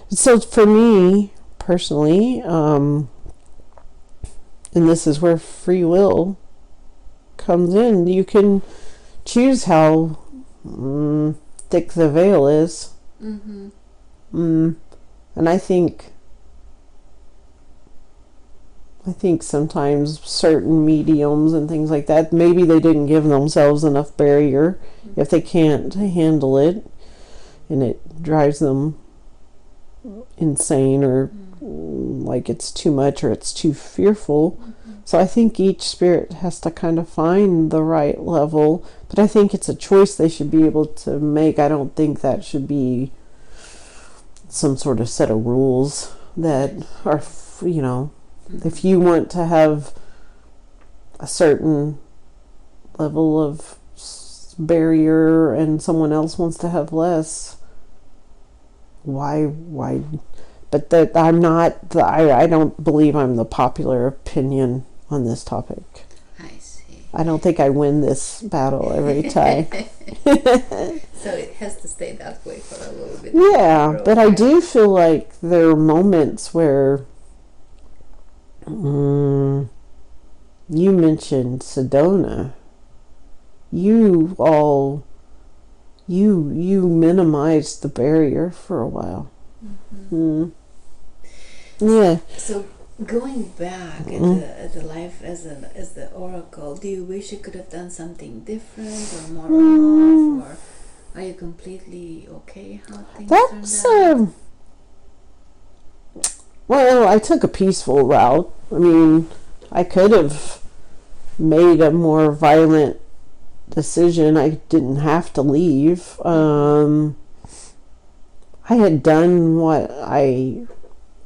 So for me personally, and this is where free will comes in, you can choose how thick the veil is. And I think sometimes certain mediums and things like that, maybe they didn't give themselves enough barrier if they can't handle it and it drives them insane or like it's too much or it's too fearful. So I think each spirit has to kind of find the right level, but I think it's a choice they should be able to make. I don't think that should be some sort of set of rules that are, if you want to have a certain level of barrier and someone else wants to have less, why? But that I don't believe I'm the popular opinion on this topic. I see. I don't think I win this battle every time. So it has to stay that way for a little bit. Yeah, but I do feel like there are moments where you mentioned Sedona. You minimized the barrier for a while. Yeah. So going back at the life as the oracle, do you wish you could have done something different or more off, or are you completely okay how things turned out? Well, I took a peaceful route. I mean, I could have made a more violent decision. I didn't have to leave. I had done what I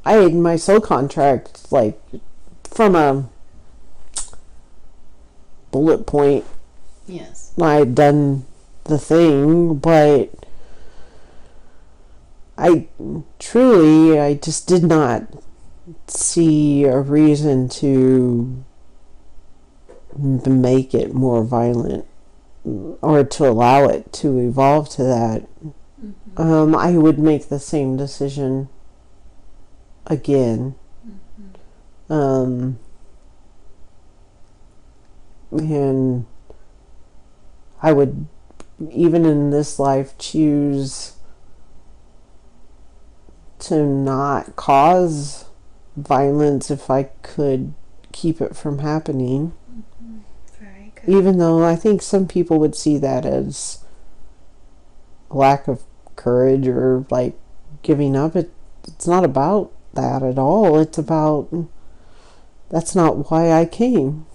had my soul contract, like, from a bullet point. Yes. I had done the thing, but I just did not see a reason to make it more violent or to allow it to evolve to that. I would make the same decision again. And I would, even in this life, choose to not cause violence if I could keep it from happening. Very good. Even though I think some people would see that as a lack of courage or like giving up. It's not about that at all. It's about, that's not why I came.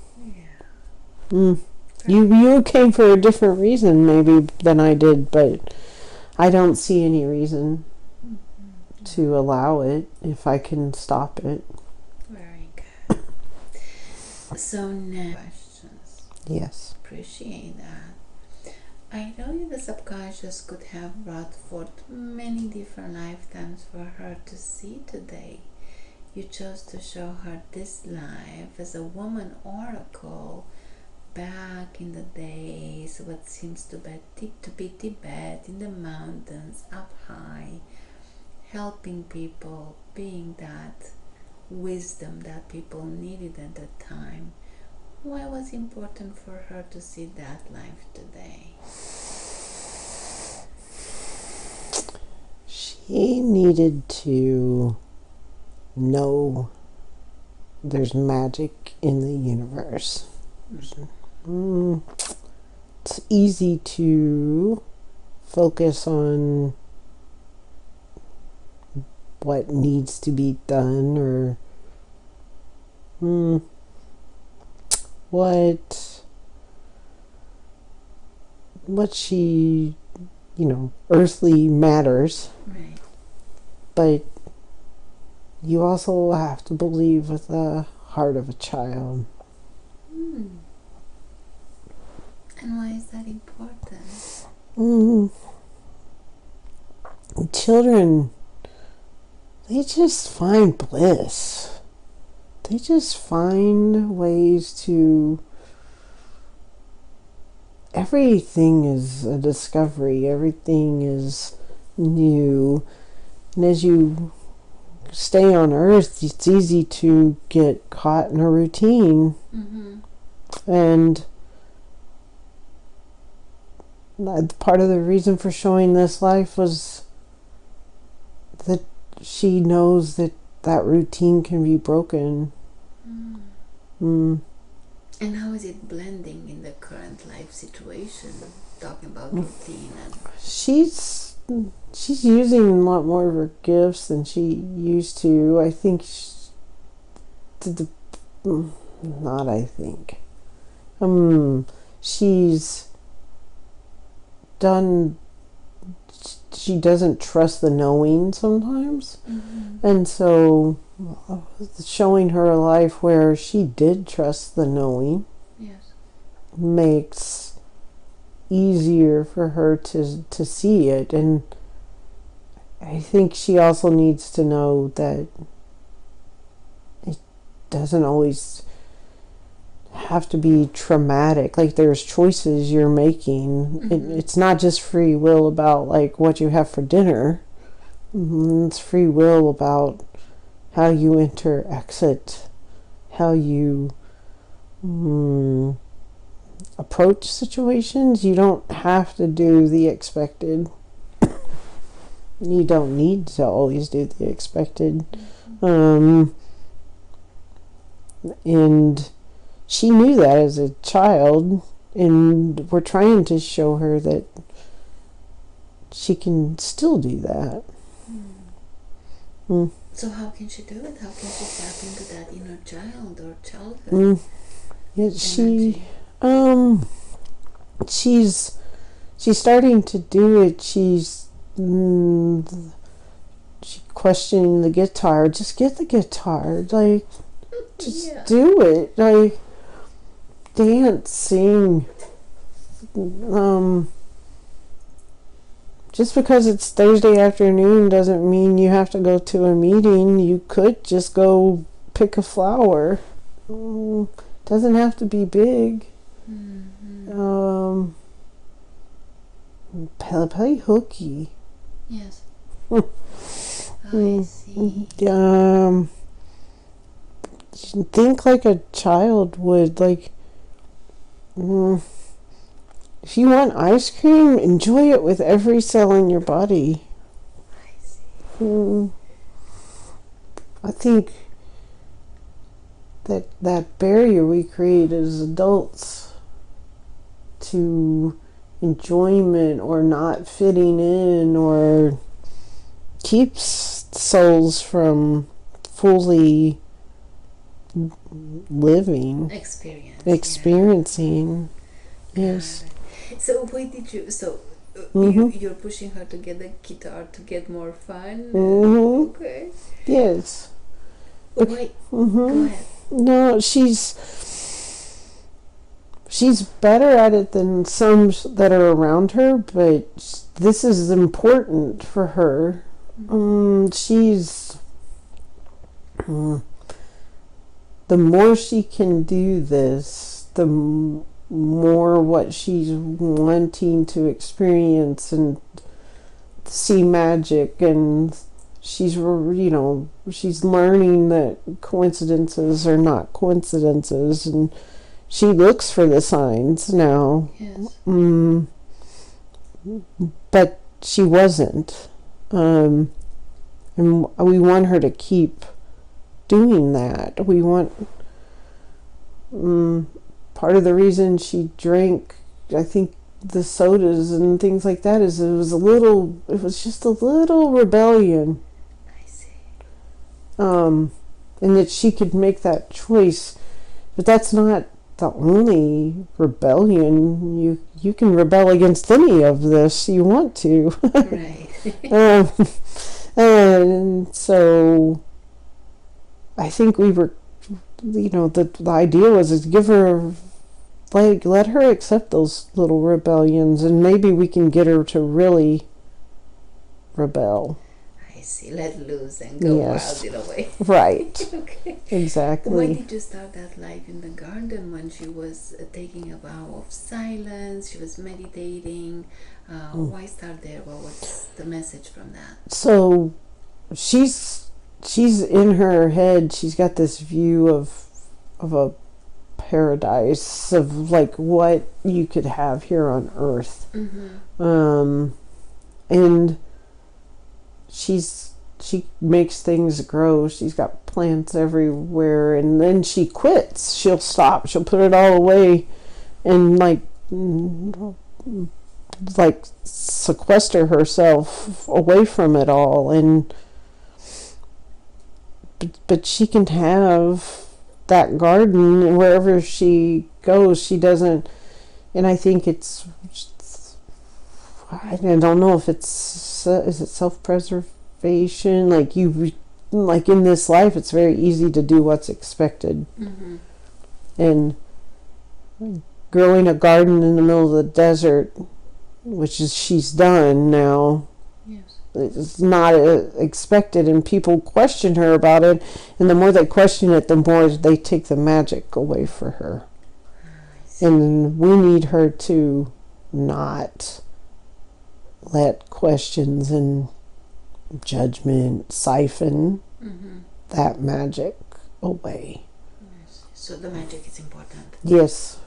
You came for a different reason maybe than I did, but I don't see any reason to allow it if I can stop it. Very good. So now questions. Yes. Appreciate that. I know the subconscious could have brought forth many different lifetimes for her to see today. You chose to show her this life as a woman oracle back in the days, what seems to be Tibet, in the mountains, up high, helping people, being that wisdom that people needed at the time. Why was it important for her to see that life today? She needed to know there's magic in the universe. It's easy to focus on what needs to be done or what she, earthly matters. Right. But you also have to believe with the heart of a child. And why is that important? Children, they just find bliss. They just find ways to... Everything is a discovery. Everything is new. And as you stay on Earth, it's easy to get caught in a routine. And part of the reason for showing this life was that she knows that routine can be broken. And how is it blending in the current life situation? Talking about routine and... She's using a lot more of her gifts than she used to. I think she's done... She doesn't trust the knowing sometimes. And so showing her a life where she did trust the knowing makes easier for her to see it. And I think she also needs to know that it doesn't always have to be traumatic. Like, there's choices you're making. It's not just free will about like what you have for dinner. It's free will about how you enter, exit, how you approach situations. You don't have to do the expected. You don't need to always do the expected. And she knew that as a child, and we're trying to show her that she can still do that. So how can she do it? How can she tap into that inner child or childhood? She's starting to do it. She's questioning the guitar. Just get the guitar. Like, just do it. Like, dance, sing, just because it's Thursday afternoon doesn't mean you have to go to a meeting. You could just go pick a flower. Doesn't have to be big. Play hooky. Yes. I see. Think like a child would. Like, if you want ice cream, enjoy it with every cell in your body. I see. I think that barrier we create as adults to enjoyment or not fitting in or keeps souls from fully living, experiencing. Yes. So why did you? So you're pushing her to get the guitar to get more fun. Okay. Yes. Wait. Go ahead. No, she's better at it than some that are around her, but this is important for her. She's the more she can do this, the more what she's wanting to experience and see magic, and she's learning that coincidences are not coincidences, and she looks for the signs now. Yes. But she wasn't, and we want her to keep doing that. We want part of the reason she drank, I think, the sodas and things like that is it was just a little rebellion. I see. And that she could make that choice, but that's not the only rebellion. You can rebel against any of this you want to. Right. And so I think we were, the idea was to give her, like, let her accept those little rebellions, and maybe we can get her to really rebel. I see. Let loose and go wild in a way. Right. Okay. Exactly. Why did you start that life in the garden when she was taking a vow of silence? She was meditating. Why start there? What was the message from that? So she's in her head. She's got this view of a paradise of like what you could have here on Earth, and she makes things grow. She's got plants everywhere, and then she quits. She'll stop. She'll put it all away, and like sequester herself away from it all. And but she can have that garden wherever she goes. She doesn't, and I think I don't know if is it self-preservation? Like in this life, it's very easy to do what's expected. And growing a garden in the middle of the desert, which is she's done now. Yes. It's not expected, and people question her about it, and the more they question it, the more they take the magic away for her. And we need her to not let questions and judgment siphon that magic away. Yes. So the magic is important. Yes.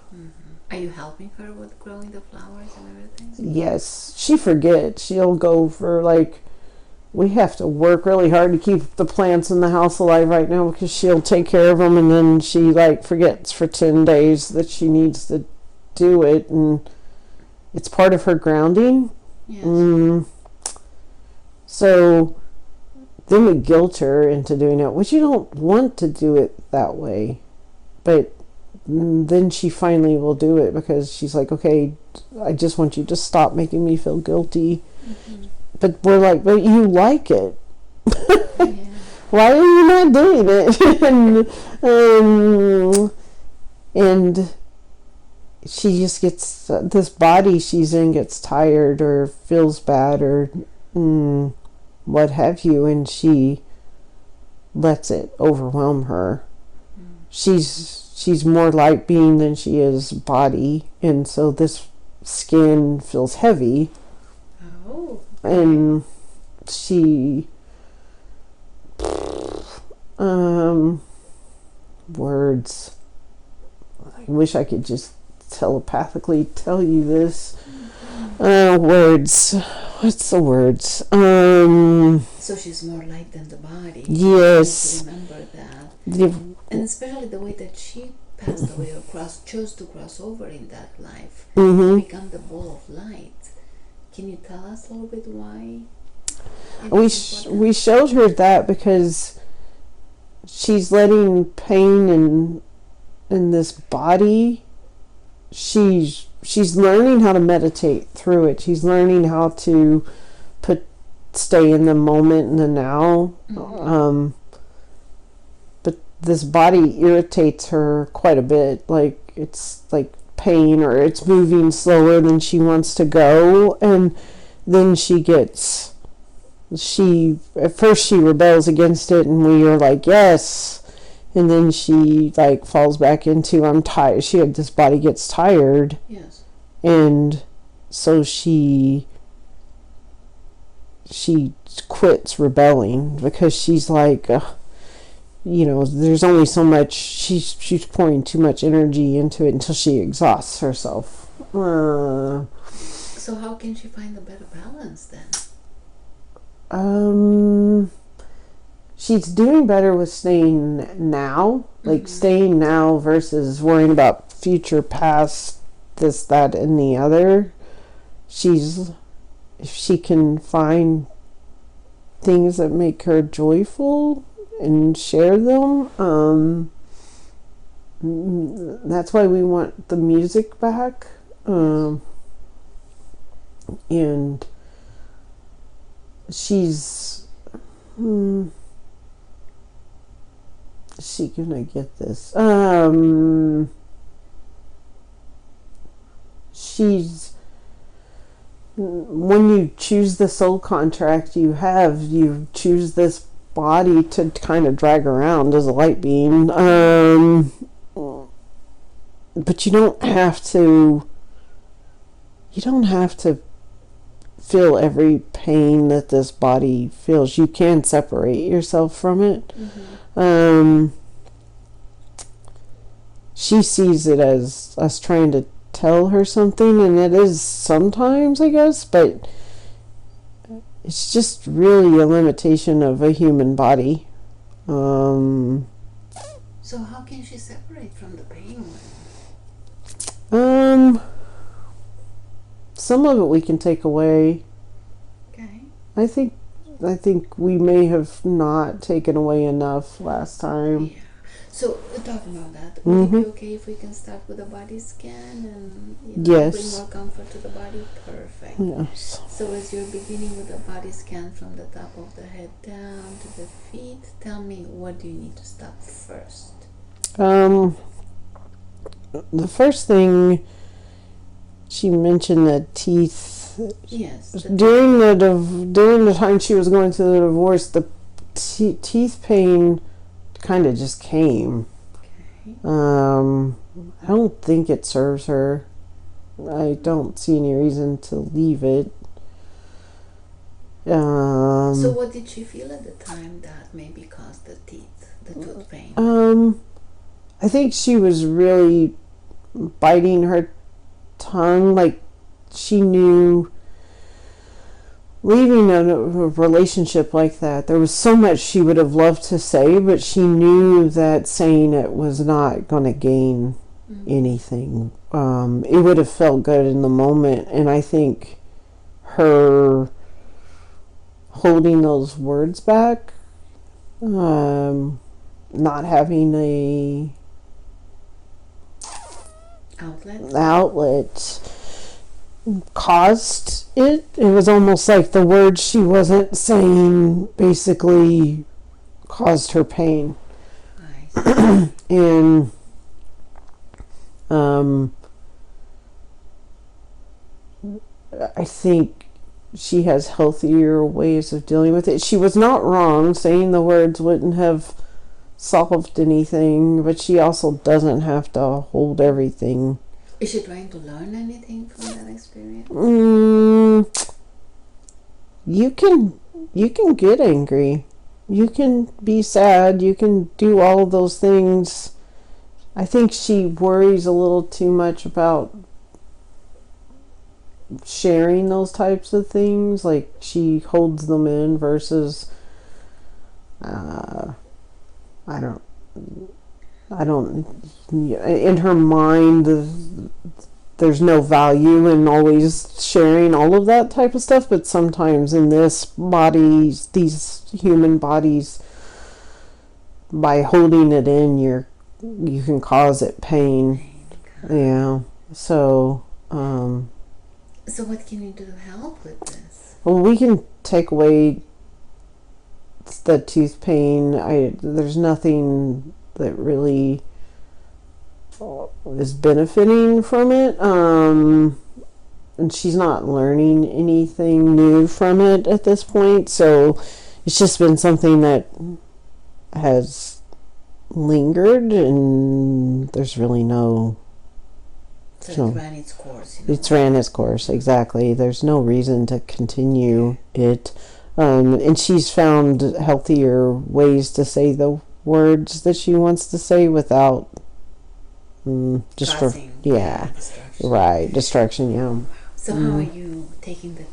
Are you helping her with growing the flowers and everything? Yes. She forgets. She'll go for we have to work really hard to keep the plants in the house alive right now, because she'll take care of them, and then she forgets for 10 days that she needs to do it, and it's part of her grounding. Yes. So then we guilt her into doing it, which you don't want to do it that way, but then she finally will do it because she's like, okay, I just want you to stop making me feel guilty. But we're like, but you like it. Why are you not doing it? and she just gets, this body she's in gets tired or feels bad or what have you, and she lets it overwhelm her. She's more light being than she is body, and so this skin feels heavy. Oh. And she words. I wish I could just telepathically tell you this. Words. What's the words? So she's more light than the body. Yes. Remember that. And especially the way that she passed away or chose to cross over in that life, become the ball of light. Can you tell us a little bit why? We showed her that because she's letting pain in this body. She's learning how to meditate through it. She's learning how to stay in the moment and the now. But this body irritates her quite a bit. Like it's like pain, or it's moving slower than she wants to go, and then at first she rebels against it, and we are like, yes, and then she like falls back into, I'm tired. This body gets tired. Yes. And so she quits rebelling because she's like, there's only so much, she's pouring too much energy into it until she exhausts herself. So how can she find a better balance then? She's doing better with staying now, like staying now versus worrying about future, past, this, that, and the other. If she can find things that make her joyful and share them, that's why we want the music back. And she's is she gonna get this? She's, when you choose the soul contract you choose this body to kind of drag around as a light being, but you don't have to feel every pain that this body feels. You can separate yourself from it. She sees it as us trying to tell her something, and it is sometimes, I guess, but it's just really a limitation of a human body. So how can she separate from the pain? Some of it we can take away. Okay. I think we may have not taken away enough last time. Yeah. So talking about that, would it be okay if we can start with a body scan and yes, bring more comfort to the body? Perfect. Yes. So as you're beginning with a body scan from the top of the head down to the feet, tell me, what do you need to stop first? The first thing, she mentioned the teeth. Yes. During the time she was going through the divorce, the teeth pain kind of just came. Okay. I don't think it serves her. I don't see any reason to leave it. So what did she feel at the time that maybe caused the tooth pain? I think she was really biting her tongue, like she knew leaving a relationship like that, there was so much she would have loved to say, but she knew that saying it was not going to gain anything. It would have felt good in the moment, and I think her holding those words back, not having a outlet caused it. It was almost like the words she wasn't saying basically caused her pain. Nice. And I think she has healthier ways of dealing with it. She was not wrong. Saying the words wouldn't have solved anything, but she also doesn't have to hold everything. Is she trying to learn anything from that experience? You can get angry. You can be sad. You can do all of those things. I think she worries a little too much about sharing those types of things. Like, she holds them in versus I don't in her mind there's no value in always sharing all of that type of stuff, but sometimes in this body, these human bodies, by holding it in, you can cause it pain. Yeah. So so what can you do to help with this? well, we can take away the tooth pain. There's nothing that really is benefiting from it, and she's not learning anything new from it at this point, so it's just been something that has lingered, and there's really no... So it ran its course. It's ran its course, exactly. There's no reason to continue it. And she's found healthier ways to say the words that she wants to say without just causing, for distraction. Right, distraction. Yeah. So how are you taking the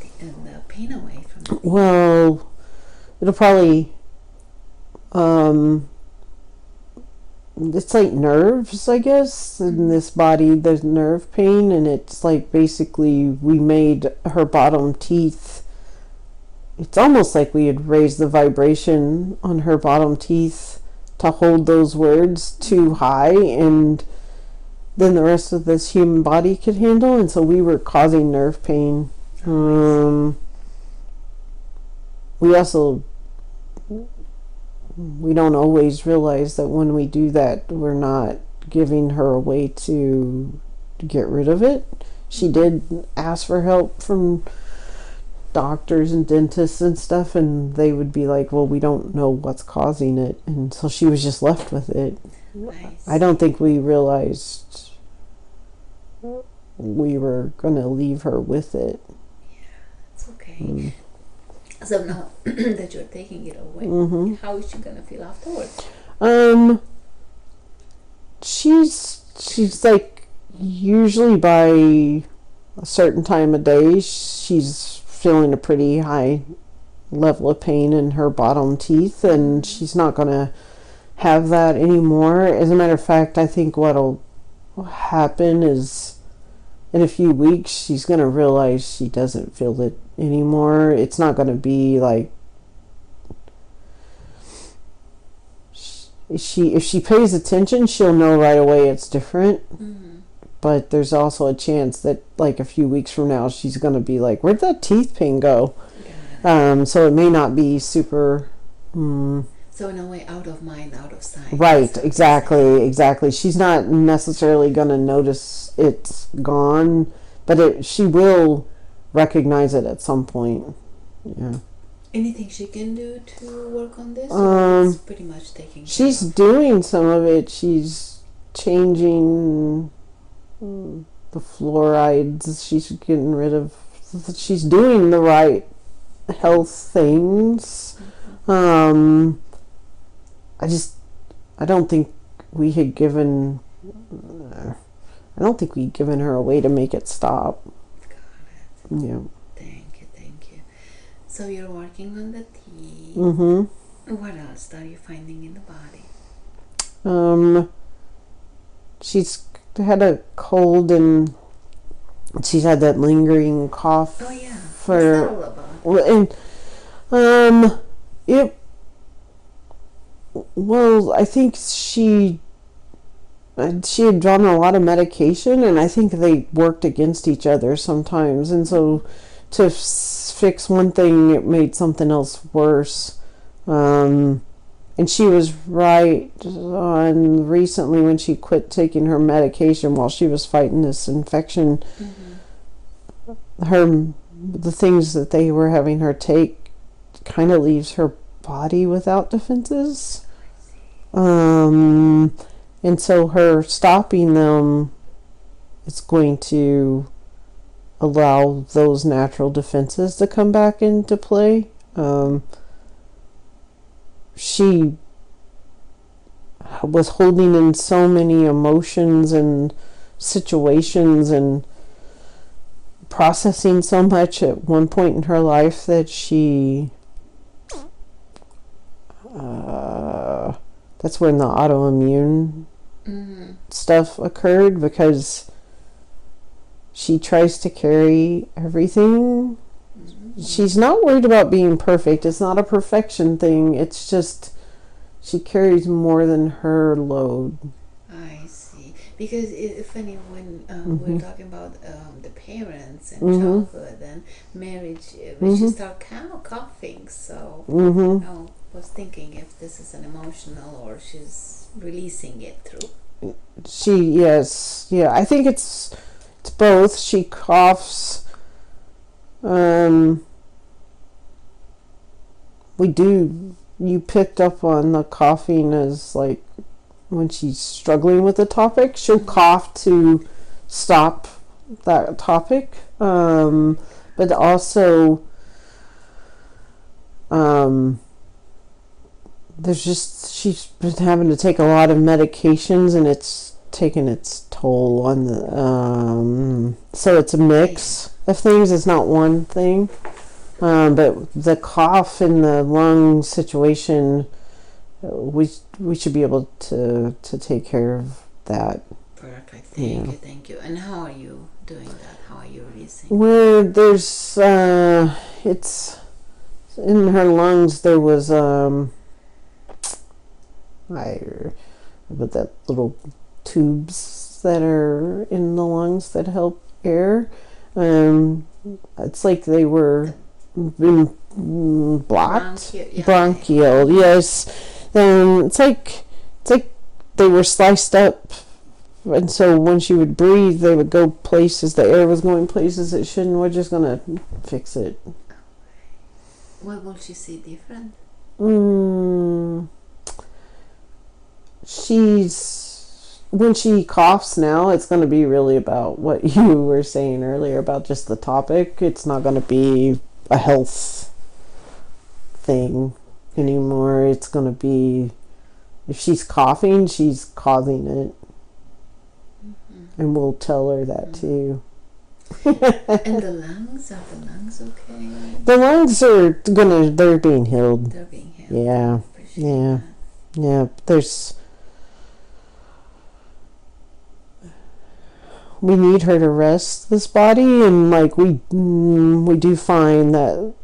pain away from it? Well, it'll probably it's like nerves, I guess, in this body. There's nerve pain, and it's like basically we made her bottom teeth. It's almost like we had raised the vibration on her bottom teeth to hold those words too high, and then the rest of this human body could handle, and so we were causing nerve pain. We don't always realize that when we do that, we're not giving her a way to get rid of it. She did ask for help from doctors and dentists and stuff, and they would be like, well, we don't know what's causing it, and so she was just left with it. I don't think we realized we were going to leave her with it. Yeah, it's okay. So now that you're taking it away, how is she gonna feel afterwards? She's like, usually by a certain time of day, she's feeling a pretty high level of pain in her bottom teeth, and she's not gonna have that anymore. As a matter of fact, I think what'll happen is in a few weeks she's gonna realize she doesn't feel it anymore. It's not gonna be like if she pays attention, she'll know right away it's different. But there's also a chance that like a few weeks from now she's gonna be like, where'd that teeth pain go? So it may not be super so in a way, out of mind, out of sight. Right, exactly. She's not necessarily going to notice it's gone, but she will recognize it at some point. Yeah. Anything she can do to work on this? Or it's pretty much taking she's doing some of it. She's changing the fluorides. She's getting rid of... She's doing the right health things. I don't think we'd given her a way to make it stop. Got it. Yeah. Thank you. So you're working on the teeth. What else are you finding in the body? She's had a cold, and she's had that lingering cough. Oh yeah. What's that all about? I think she had drawn a lot of medication, and I think they worked against each other sometimes, and so to fix one thing, it made something else worse. And she was right on recently when she quit taking her medication while she was fighting this infection. the things that they were having her take kind of leaves her body without defenses. And so her stopping them is going to allow those natural defenses to come back into play. She was holding in so many emotions and situations and processing so much at one point in her life that she that's when the autoimmune stuff occurred, because she tries to carry everything. She's not worried about being perfect. It's not a perfection thing. It's just she carries more than her load. I see. Because it's funny when we're talking about the parents and childhood and marriage, when she started coughing, so I was thinking if this is an emotional or she's releasing it through. I think it's both. She coughs. You picked up on the coughing as like when she's struggling with the topic, she'll cough to stop that topic. But also, she's been having to take a lot of medications, and it's taken its toll on the, so it's a mix of things. It's not one thing. But the cough and the lung situation, we should be able to take care of that. Perfect. Thank you. And how are you doing that? How are you releasing? Where there's, it's in her lungs. There was with that little tubes that are in the lungs that help air. It's like they were been blocked. Bronchial, yes. Then it's like they were sliced up, and so when she would breathe, they would go places. The air was going places it shouldn't. We're just gonna fix it. What will she see different? When she coughs now, it's going to be really about what you were saying earlier about just the topic. It's not going to be a health thing anymore. It's going to be, if she's coughing, she's causing it. And we'll tell her that too. And the lungs, are the lungs okay? The lungs they're being healed. They're being healed. Yeah. We need her to rest this body, and like we do find that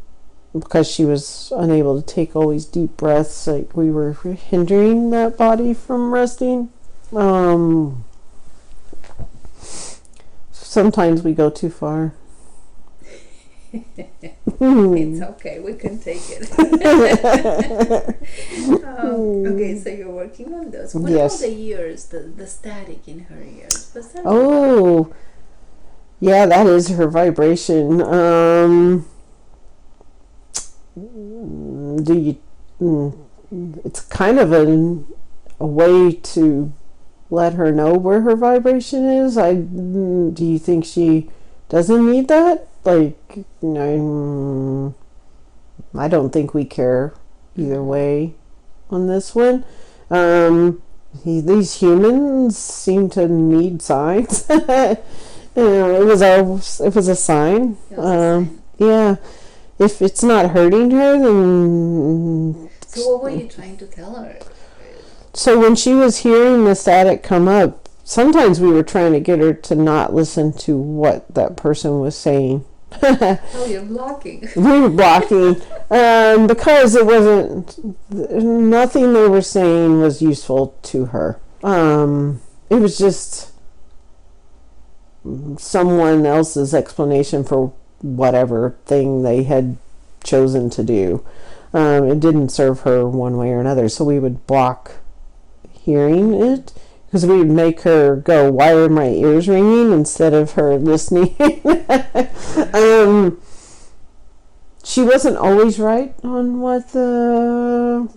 because she was unable to take always deep breaths, like we were hindering that body from resting. Sometimes we go too far. It's okay, we can take it. Okay, so you're working on those. What about the ears, the static in her ears? Was that yeah, that is her vibration. It's kind of a way to let her know where her vibration is. Do you think she doesn't need that? Like, I don't think we care either way on this one. These humans seem to need signs. It was a sign. Yeah. If it's not hurting her, then. So what were you trying to tell her? So when she was hearing the static come up, sometimes we were trying to get her to not listen to what that person was saying. Oh, you're blocking. We were blocking because it wasn't. Nothing they were saying was useful to her. It was just someone else's explanation for whatever thing they had chosen to do. It didn't serve her one way or another, so we would block hearing it because we would make her go, "Why are my ears ringing?" instead of her listening. She wasn't always right on what the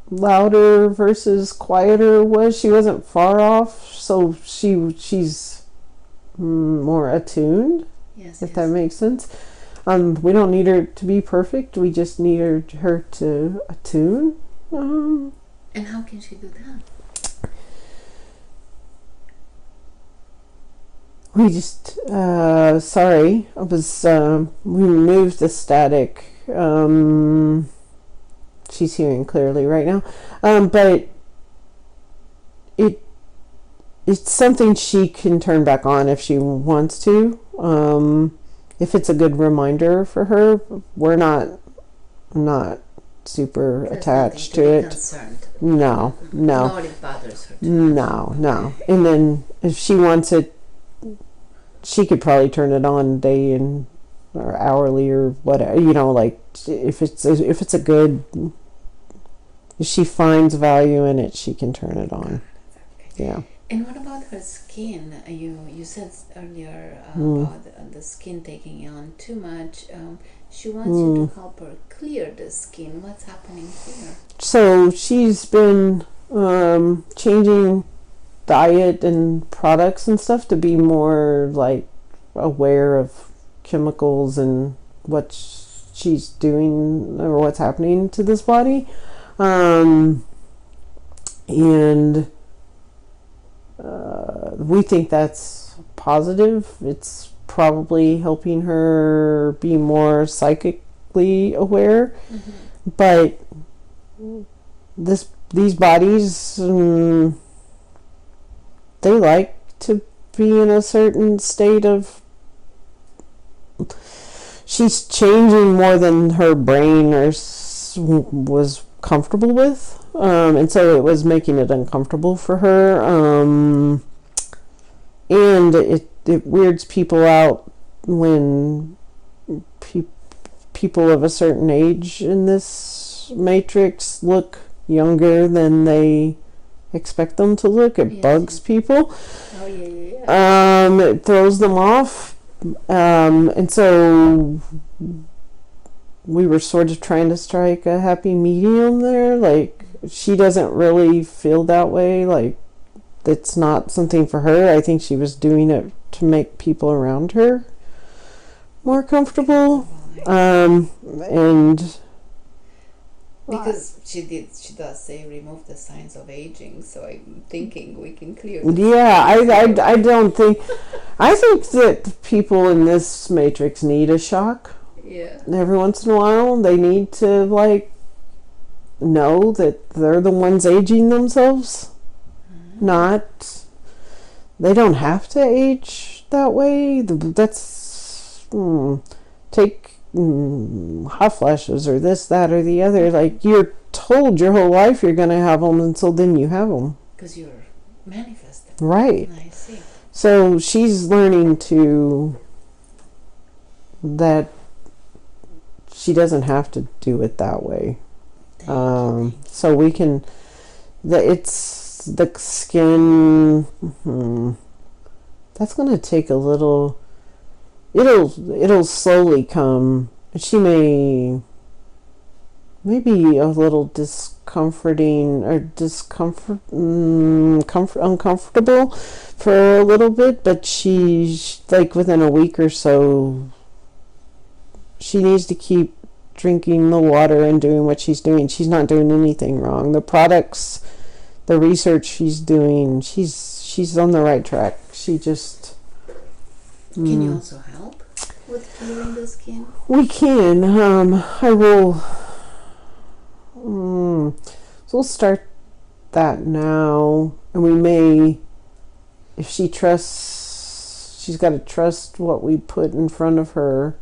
louder versus quieter was. She wasn't far off, so she's more attuned. Yes, if that makes sense. We don't need her to be perfect. We just need her to attune. And how can she do that? We just, sorry, I was, we removed the static. She's hearing clearly right now. But it's something she can turn back on if she wants to. If it's a good reminder for her, I'm not super attached to it. Concerned. No. Nor it bothers her. No. And then if she wants it, she could probably turn it on day and or hourly or whatever. Like if it's a good, if she finds value in it, she can turn it on. Yeah. And what about her skin? You said earlier about the skin taking on too much. She wants you to help her clear the skin. What's happening here? So she's been changing diet and products and stuff to be more like aware of chemicals and what she's doing or what's happening to this body. And we think that's positive. It's probably helping her be more psychically aware. But these bodies, they like to be in a certain state of, she's changing more than her brain was comfortable with. And so it was making it uncomfortable for her. And it weirds people out when people of a certain age in this matrix look younger than they expect them to look. It bugs people. Oh, yeah. It throws them off. And so we were sort of trying to strike a happy medium there. Like, she doesn't really feel that way. Like, it's not something for her. I think she was doing it to make people around her more comfortable. And because she does say remove the signs of aging, so I'm thinking we can clear. I don't think. I think that people in this matrix need a shock. Yeah. Every once in a while, they need to know that they're the ones aging themselves. They don't have to age that way. That's take hot flashes or this, that, or the other. Like, you're told your whole life you're going to have them, and so then you have them. Because you're manifesting. Right. I see. So she's learning that she doesn't have to do it that way. So we can, it's the skin, that's going to take a little, it'll slowly come. She may be a little discomforting or uncomfortable for a little bit, but she's like within a week or so, she needs to keep drinking the water and doing what she's doing. She's not doing anything wrong. The products, the research she's doing, she's on the right track. She just... Can you also help with clearing the skin? We can. I will... so we'll start that now. And we may... If she trusts... She's got to trust what we put in front of her.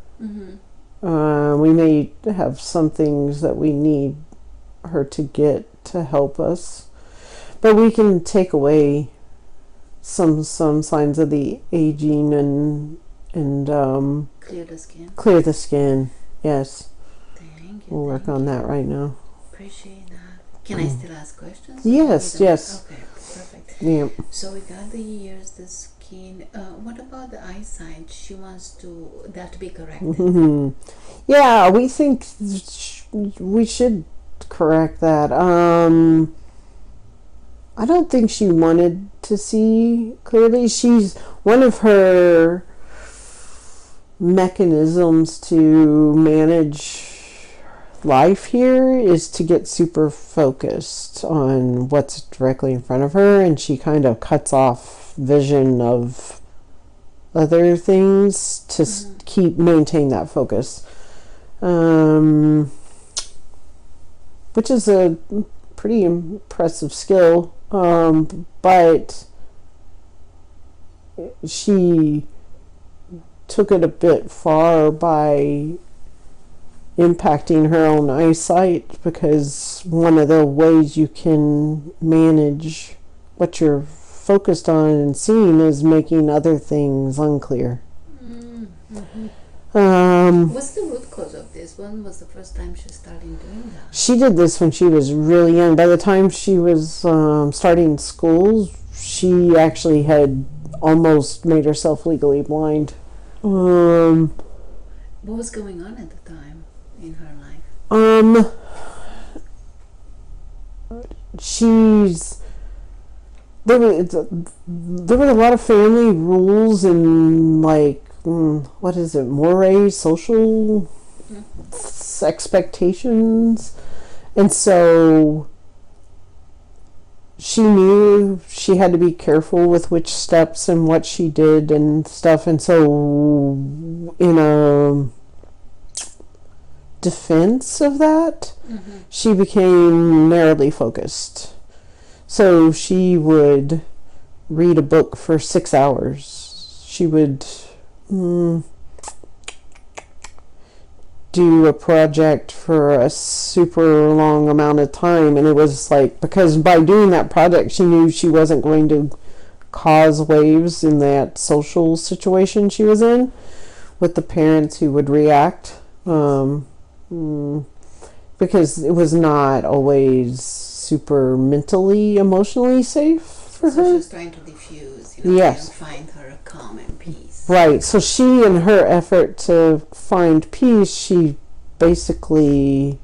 We may have some things that we need her to get to help us, but we can take away some signs of the aging and clear the skin. Clear the skin. Yes. Thank you. We'll work on that right now. Appreciate that. Can I still ask questions? Yes. Okay. perfect. Yeah. So we got the ears, the skin. What about the eyesight? She wants that to be corrected. Mm-hmm. Yeah, we think we should correct that. I don't think she wanted to see clearly. She's one of her mechanisms to manage life here is to get super focused on what's directly in front of her, and she kind of cuts off vision of other things to maintain that focus, which is a pretty impressive skill, but she took it a bit far by impacting her own eyesight, because one of the ways you can manage what you're focused on and seeing is making other things unclear. What's the root cause of this? When was the first time she started doing that? She did this when she was really young. By the time she was starting school, she actually had almost made herself legally blind. What was going on at the time in her life? There were a lot of family rules and what is it, mores, social expectations, and so she knew she had to be careful with which steps and what she did and stuff, and so in a defense of that, she became narrowly focused. So she would read a book for 6 hours. She would do a project for a super long amount of time, and it was because by doing that project she knew she wasn't going to cause waves in that social situation she was in with the parents who would react, because it was not always super mentally, emotionally safe for her. So she was trying to diffuse, yes, and find her calm and peace. Right. So she, in her effort to find peace, she basically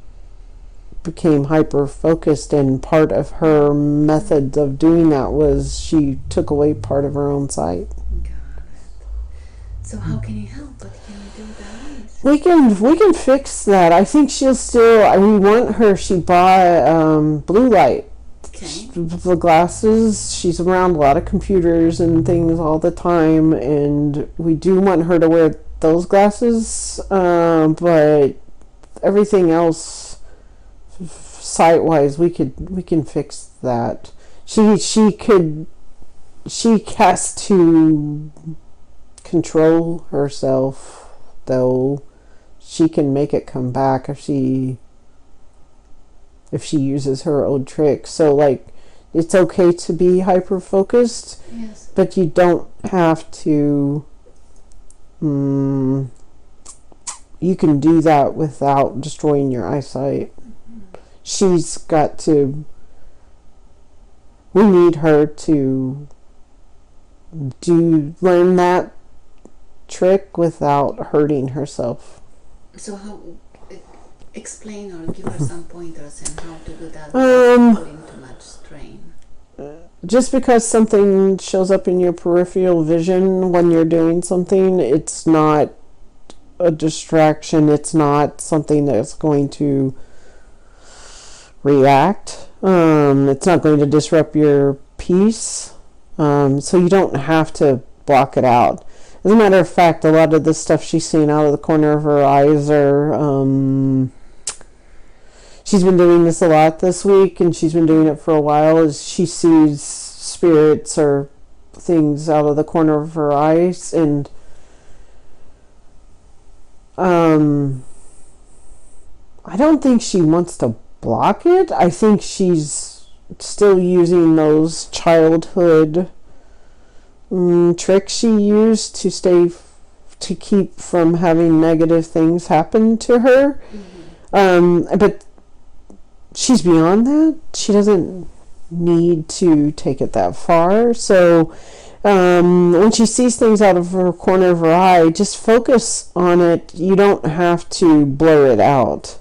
became hyper-focused, and part of her method of doing that was she took away part of her own sight. Got it. So how can you help? What can we do with that? We can fix that. I think she'll still. We want her. She bought blue light. Okay. The glasses. She's around a lot of computers and things all the time, and we do want her to wear those glasses. But everything else, sight-wise, we can fix that. She has to control herself, though. She can make it come back if she uses her old tricks. So it's okay to be hyper focused, yes, but you don't have to. You can do that without destroying your eyesight. She's got to. We need her to learn that trick without hurting herself. So how explain or give her some pointers on how to do that without putting too much strain? Just because something shows up in your peripheral vision when you're doing something, it's not a distraction. It's not something that's going to react. It's not going to disrupt your peace. So you don't have to block it out. As a matter of fact, a lot of the stuff she's seeing out of the corner of her eyes are... she's been doing this a lot this week, and she's been doing it for a while, is she sees spirits or things out of the corner of her eyes, and I don't think she wants to block it. I think she's still using those childhood tricks she used to keep from having negative things happen to her. But she's beyond that. She doesn't need to take it that far. So when she sees things out of her corner of her eye, just focus on it. You don't have to blur it out,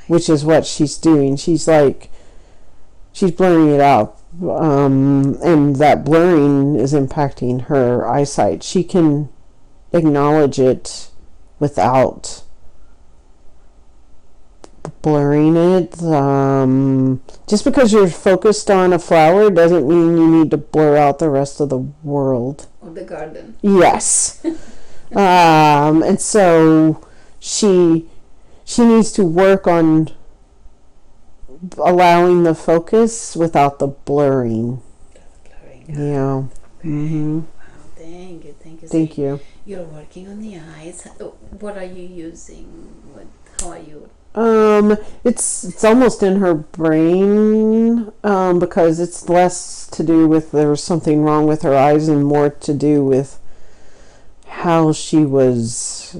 which is what she's doing. She's blurring it out, and that blurring is impacting her eyesight. She can acknowledge it without blurring it. Just because you're focused on a flower doesn't mean you need to blur out the rest of the world. Or the garden. Yes. And so she needs to work on allowing the focus without the blurring. Yeah. Okay. Mm-hmm. Wow, thank you. Thank you. You're working on the eyes. What are you using? How are you? It's almost in her brain, because it's less to do with there was something wrong with her eyes and more to do with how she was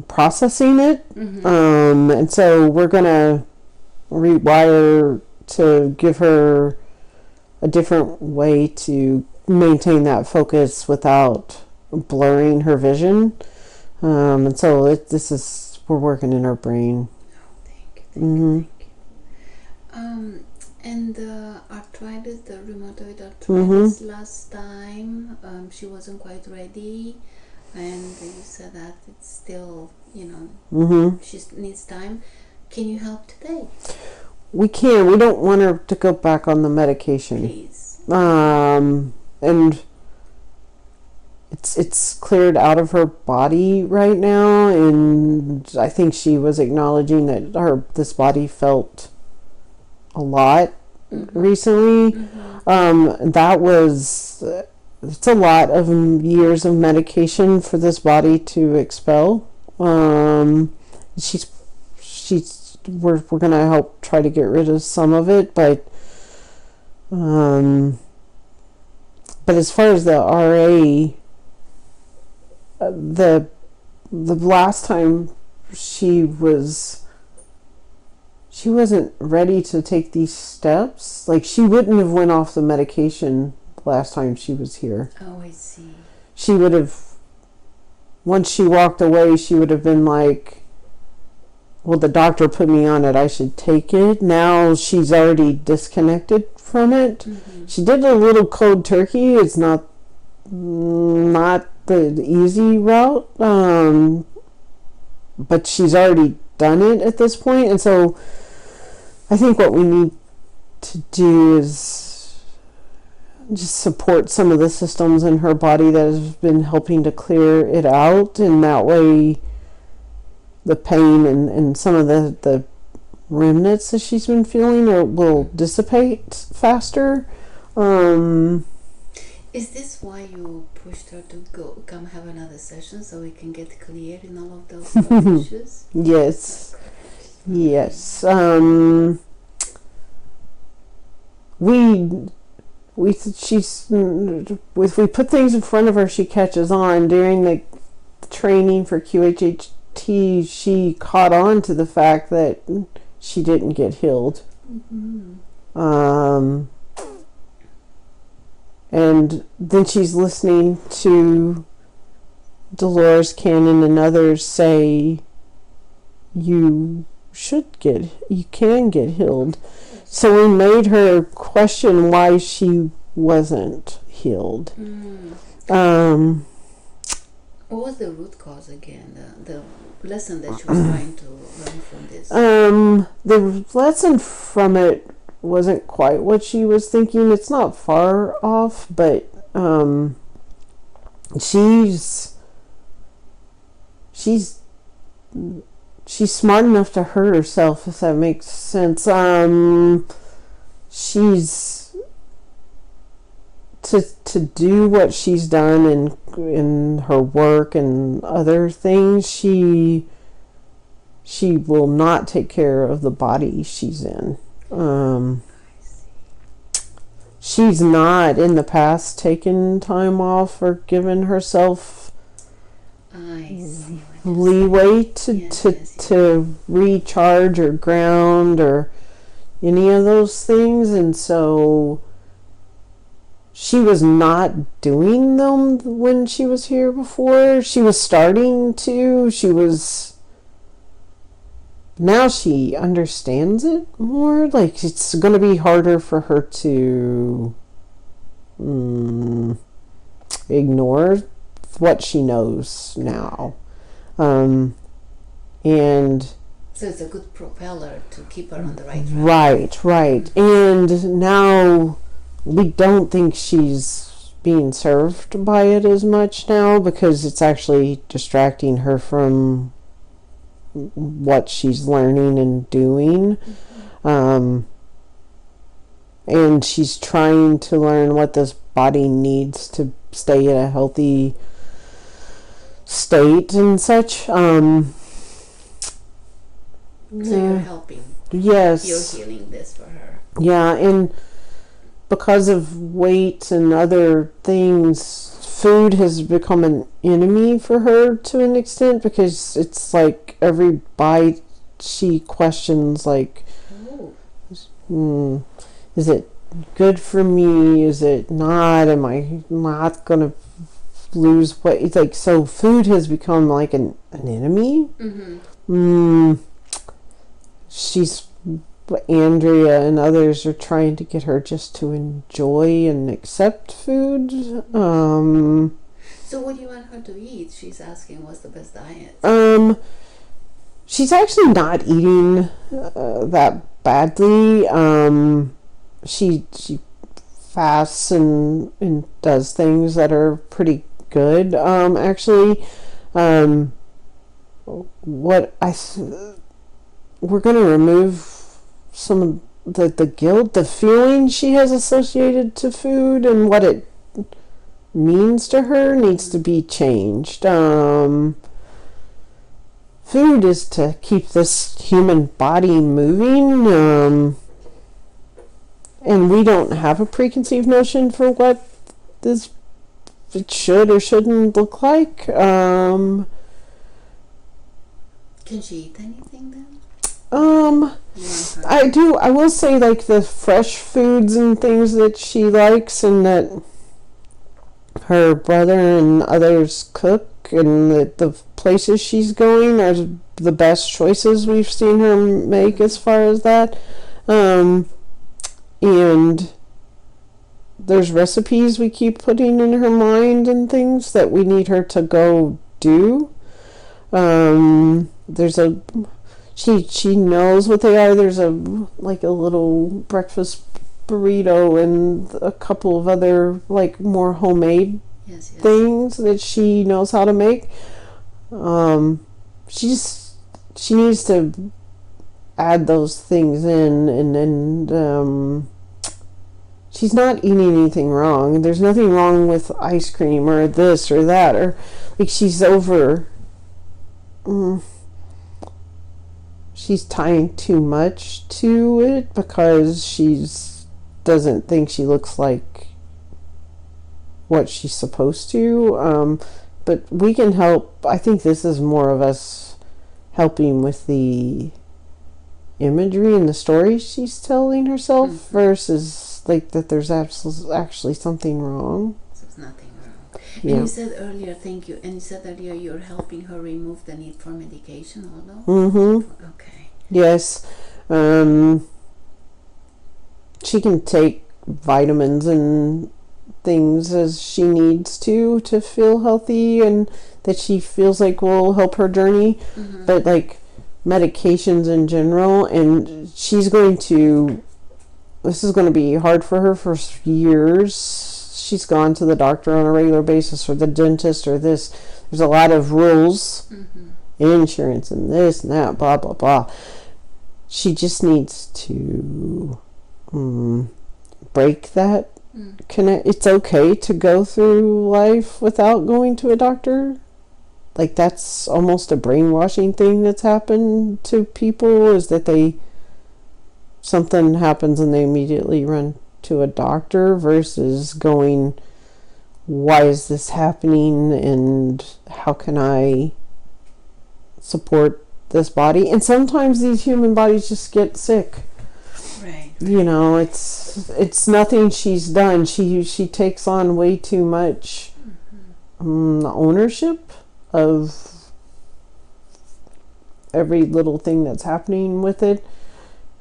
processing it. Mm-hmm. And so we're gonna rewire to give her a different way to maintain that focus without blurring her vision. And so we're working in her brain. Thank you. And the arthritis, the rheumatoid arthritis, last time she wasn't quite ready, and you said that it's still, she needs time. Can you help today? We can. We don't want her to go back on the medication. Please. And it's cleared out of her body right now, and I think she was acknowledging that this body felt a lot recently. It's a lot of years of medication for this body to expel. We're gonna help try to get rid of some of it, but as far as the RA, the last time she wasn't ready to take these steps. Like, she wouldn't have went off the medication last time she was here. Oh, I see. She would have, once she walked away, she would have been like, well, the doctor put me on it, I should take it. Now she's already disconnected from it. She did a little cold turkey. It's not the easy route, but she's already done it at this point. And so I think what we need to do is just support some of the systems in her body that has been helping to clear it out, and that way the pain and some of the remnants that she's been feeling will dissipate faster. Is this why you pushed her to come have another session so we can get clear in all of those issues? Yes. Yes. If we put things in front of her, she catches on. During the training for QHHT, she caught on to the fact that she didn't get healed. And then she's listening to Dolores Cannon and others say, you can get healed. So we made her question why she wasn't healed. What was the root cause again? The lesson that she was trying to learn from this? The lesson from it wasn't quite what she was thinking. It's not far off, but she's smart enough to hurt herself, if that makes sense. She's to do what she's done in her work and other things. She will not take care of the body she's in. She's not in the past taken time off or given herself leeway to recharge or ground or any of those things, and so she was not doing them when she was here before. She was starting to. Now she understands it more. Like, it's going to be harder for her to ignore what she knows now. And so it's a good propeller to keep her on the right track. Right. And now we don't think she's being served by it as much now, because it's actually distracting her from what she's learning and doing. And she's trying to learn what this body needs to stay in a healthy state and such. So you're helping. Yes. You're healing this for her. Yeah, and because of weight and other things, food has become an enemy for her to an extent, because it's like every bite she questions, like, is it good for me? Is it not? Am I not gonna lose weight? It's like, so food has become like an enemy. Andrea and others are trying to get her just to enjoy and accept food. So what do you want her to eat? She's asking what's the best diet. She's actually not eating that badly. She fasts and does things that are pretty good. Actually, we're going to remove some of the guilt, the feeling she has associated to food, and what it means to her needs to be changed. Food is to keep this human body moving, and we don't have a preconceived notion for what it should or shouldn't look like. Can she eat anything then? I will say, like, the fresh foods and things that she likes and that her brother and others cook, and the places she's going are the best choices we've seen her make as far as that. And there's recipes we keep putting in her mind and things that we need her to go do. She knows what they are. There's a little breakfast burrito and a couple of other more homemade things that she knows how to make. She needs to add those things in, and she's not eating anything wrong. There's nothing wrong with ice cream or this or that, or she's over. She's tying too much to it because doesn't think she looks like what she's supposed to. But we can help. I think this is more of us helping with the imagery and the story she's telling herself, versus that there's actually something wrong. There's nothing wrong. Yeah. And you said earlier, thank you, and you said earlier you're helping her remove the need for medication, although? Mm-hmm. Okay. Yes. She can take vitamins and things as she needs to feel healthy, and that she feels like will help her journey. But medications in general, and this is going to be hard for her for years. She's gone to the doctor on a regular basis, or the dentist, or this. There's a lot of rules, insurance and this and that, blah blah blah. She just needs to break that connect. It's okay to go through life without going to a doctor. That's almost a brainwashing thing that's happened to people, is that something happens and they immediately run to a doctor, versus going, why is this happening and how can I support this body? And sometimes these human bodies just get sick. Right. Right. You know, it's nothing she's done. She takes on way too much ownership of every little thing that's happening with it.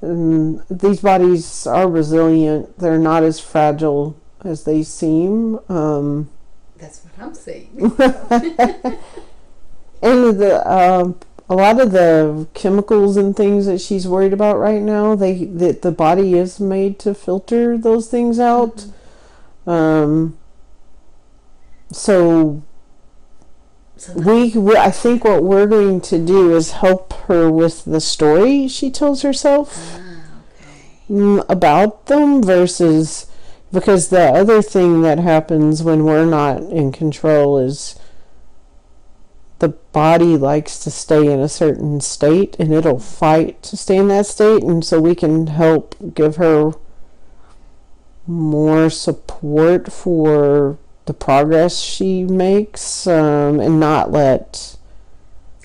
And these bodies are resilient. They're not as fragile as they seem. That's what I'm saying. And a lot of the chemicals and things that she's worried about right now, the body is made to filter those things out. So I think what we're going to do is help her with the story she tells herself about them, versus, because the other thing that happens when we're not in control is the body likes to stay in a certain state, and it'll fight to stay in that state. And so we can help give her more support for the progress she makes, and not let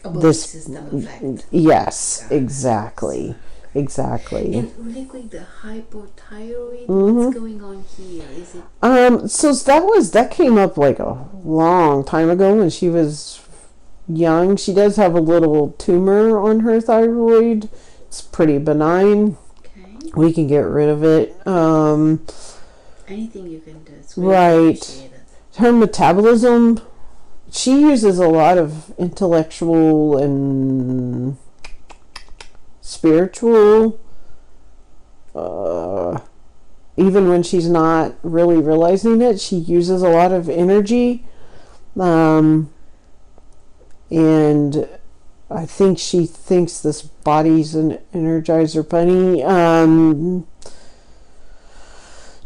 this system effect. Yes, exactly. And really quick, the hypothyroid, what's going on here? Is it so that came up like a long time ago when she was young. She does have a little tumor on her thyroid. It's pretty benign. okay? We can get rid of it. Anything you can do. It's Right. appreciated. Her metabolism, she uses a lot of intellectual and spiritual, even when she's not really realizing it, she uses a lot of energy. And I think she thinks this body's an Energizer bunny.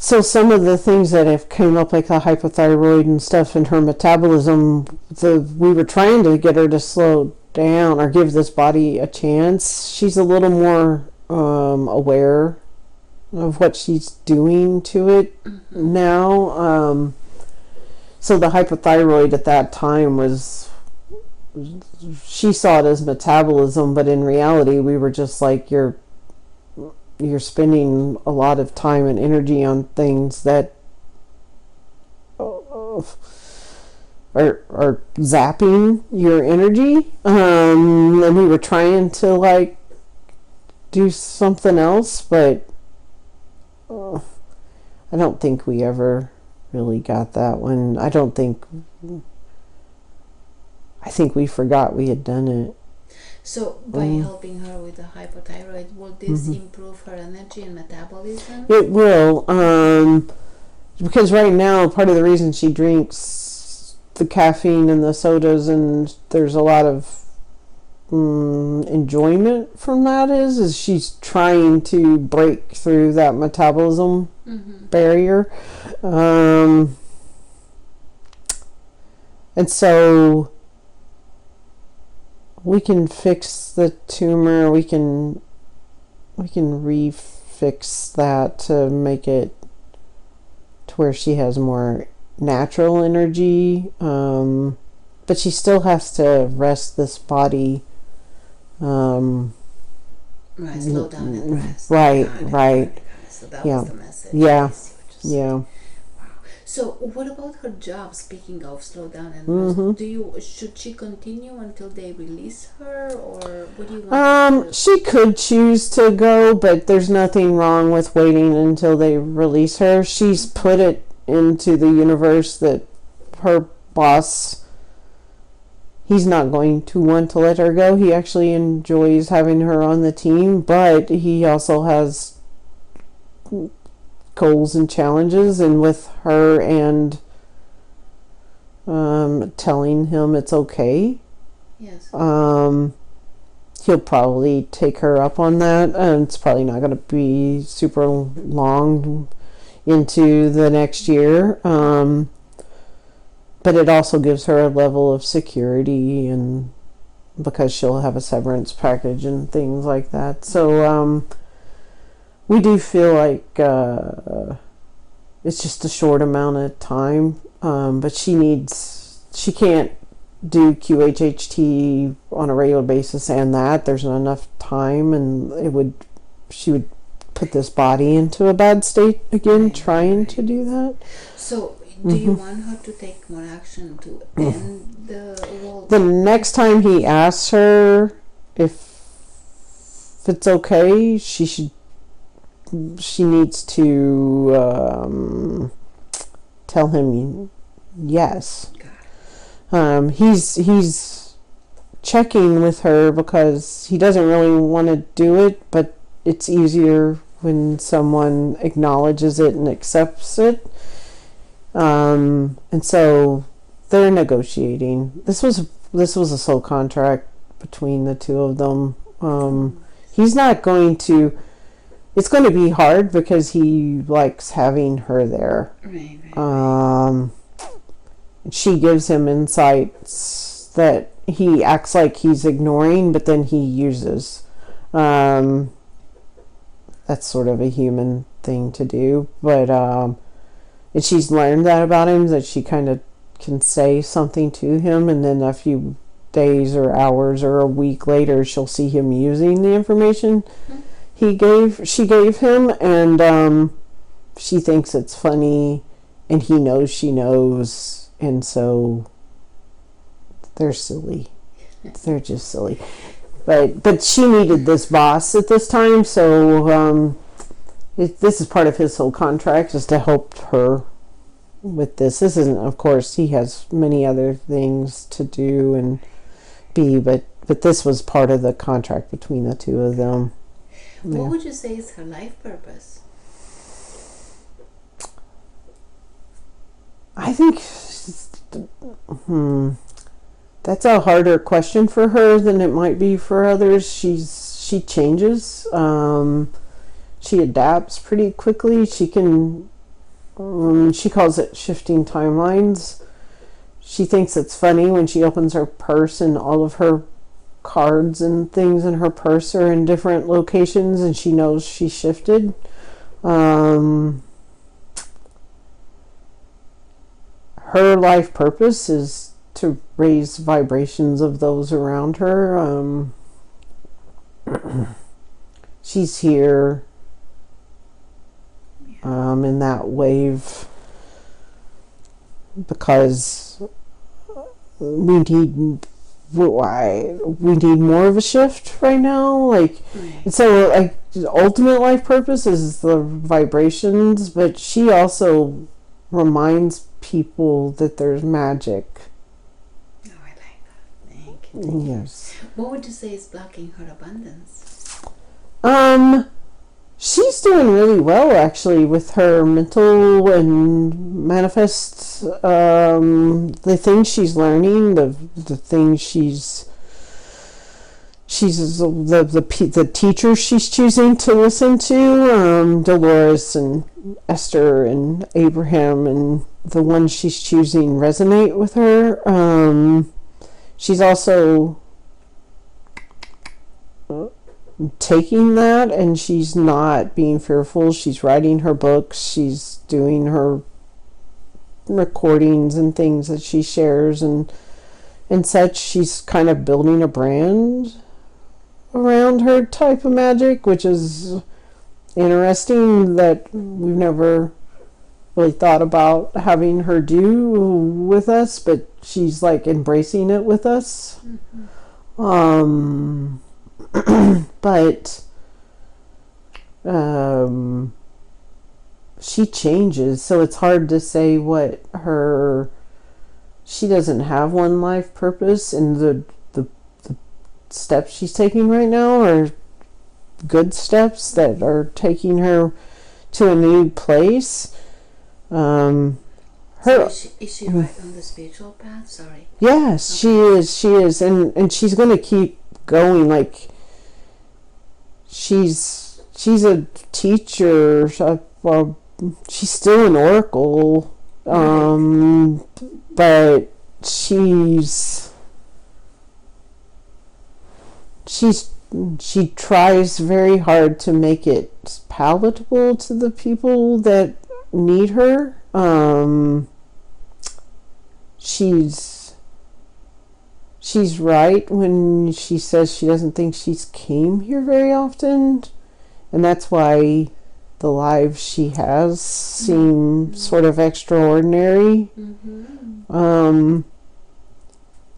So some of the things that have come up, like the hypothyroid and stuff, and her metabolism, we were trying to get her to slow down or give this body a chance. She's a little more aware of what she's doing to it now. So the hypothyroid at that time was, she saw it as metabolism, but in reality we were just like, you're spending a lot of time and energy on things that are zapping your energy, and we were trying to like do something else, but I don't think we ever really got that one. I think we forgot we had done it. So by helping her with the hypothyroid, will this improve her energy and metabolism? It will, because right now part of the reason she drinks the caffeine and the sodas, and there's a lot of enjoyment from that, is she's trying to break through that metabolism barrier, and so we can fix the tumor. We can refix that to make it to where she has more natural energy, but she still has to rest this body. Right, slow down and rest. Right. So that Yeah. was the message. Yeah. I see what you're saying. Yeah. So what about her job? Speaking of slow down and rest, should she continue until they release her, or what do you want? She could choose to go, but there's nothing wrong with waiting until they release her. She's put it into the universe that her boss, he's not going to want to let her go. He actually enjoys having her on the team, but he also has goals and challenges, and with her and telling him it's okay, Yes. he'll probably take her up on that, and it's probably not going to be super long into the next year, but it also gives her a level of security, and because she'll have a severance package and things like that. So we do feel like it's just a short amount of time, but she can't do QHHT on a regular basis, and there's not enough time, and she would put this body into a bad state again, Right, trying right. to do that. So, do you want her to take more action to end the world? The next time he asks her if it's okay, she needs to tell him yes. He's checking with her because he doesn't really want to do it, but it's easier when someone acknowledges it and accepts it. And so they're negotiating. This was a soul contract between the two of them. He's not going to. It's going to be hard because he likes having her there. Right. She gives him insights that he acts like he's ignoring, but then he uses. That's sort of a human thing to do, but and she's learned that about him, that she kind of can say something to him, and then a few days or hours or a week later, she'll see him using the information she gave him, and she thinks it's funny, and he knows she knows, and so they're silly. They're just silly. But she needed this boss at this time, so this is part of his whole contract, is to help her with this. This isn't, of course, he has many other things to do and be, but this was part of the contract between the two of them. What would you say is her life purpose? I think that's a harder question for her than it might be for others. She changes. She adapts pretty quickly. She can. She calls it shifting timelines. She thinks it's funny when she opens her purse and all of her cards and things in her purse are in different locations, and she knows she shifted. Her life purpose is to raise vibrations of those around her. She's here in that wave because we need more of a shift right now. Like, right. So, like, the ultimate life purpose is the vibrations, but she also reminds people that there's magic. Oh, I like that. Thank you. Yes. What would you say is blocking her abundance? She's doing really well, actually, with her mental and manifest, the things she's learning, the things she's the teachers she's choosing to listen to, Dolores and Esther and Abraham, and the ones she's choosing resonate with her. She's also taking that, and she's not being fearful. She's writing her books. She's doing her recordings and things that she shares and such. She's kind of building a brand around her type of magic, which is interesting, that we've never really thought about having her do with us, but she's like embracing it with us. But she changes, so it's hard to say what she doesn't have one life purpose, and the steps she's taking right now are good steps that are taking her to a new place. So is she right on the spiritual path? Sorry. Yes, okay. She is, and she's going to keep going. Like, she's a teacher. Well, she's still an oracle, but she tries very hard to make it palatable to the people that need her. She's right when she says she doesn't think she's came here very often, And that's why the lives she has seem sort of extraordinary.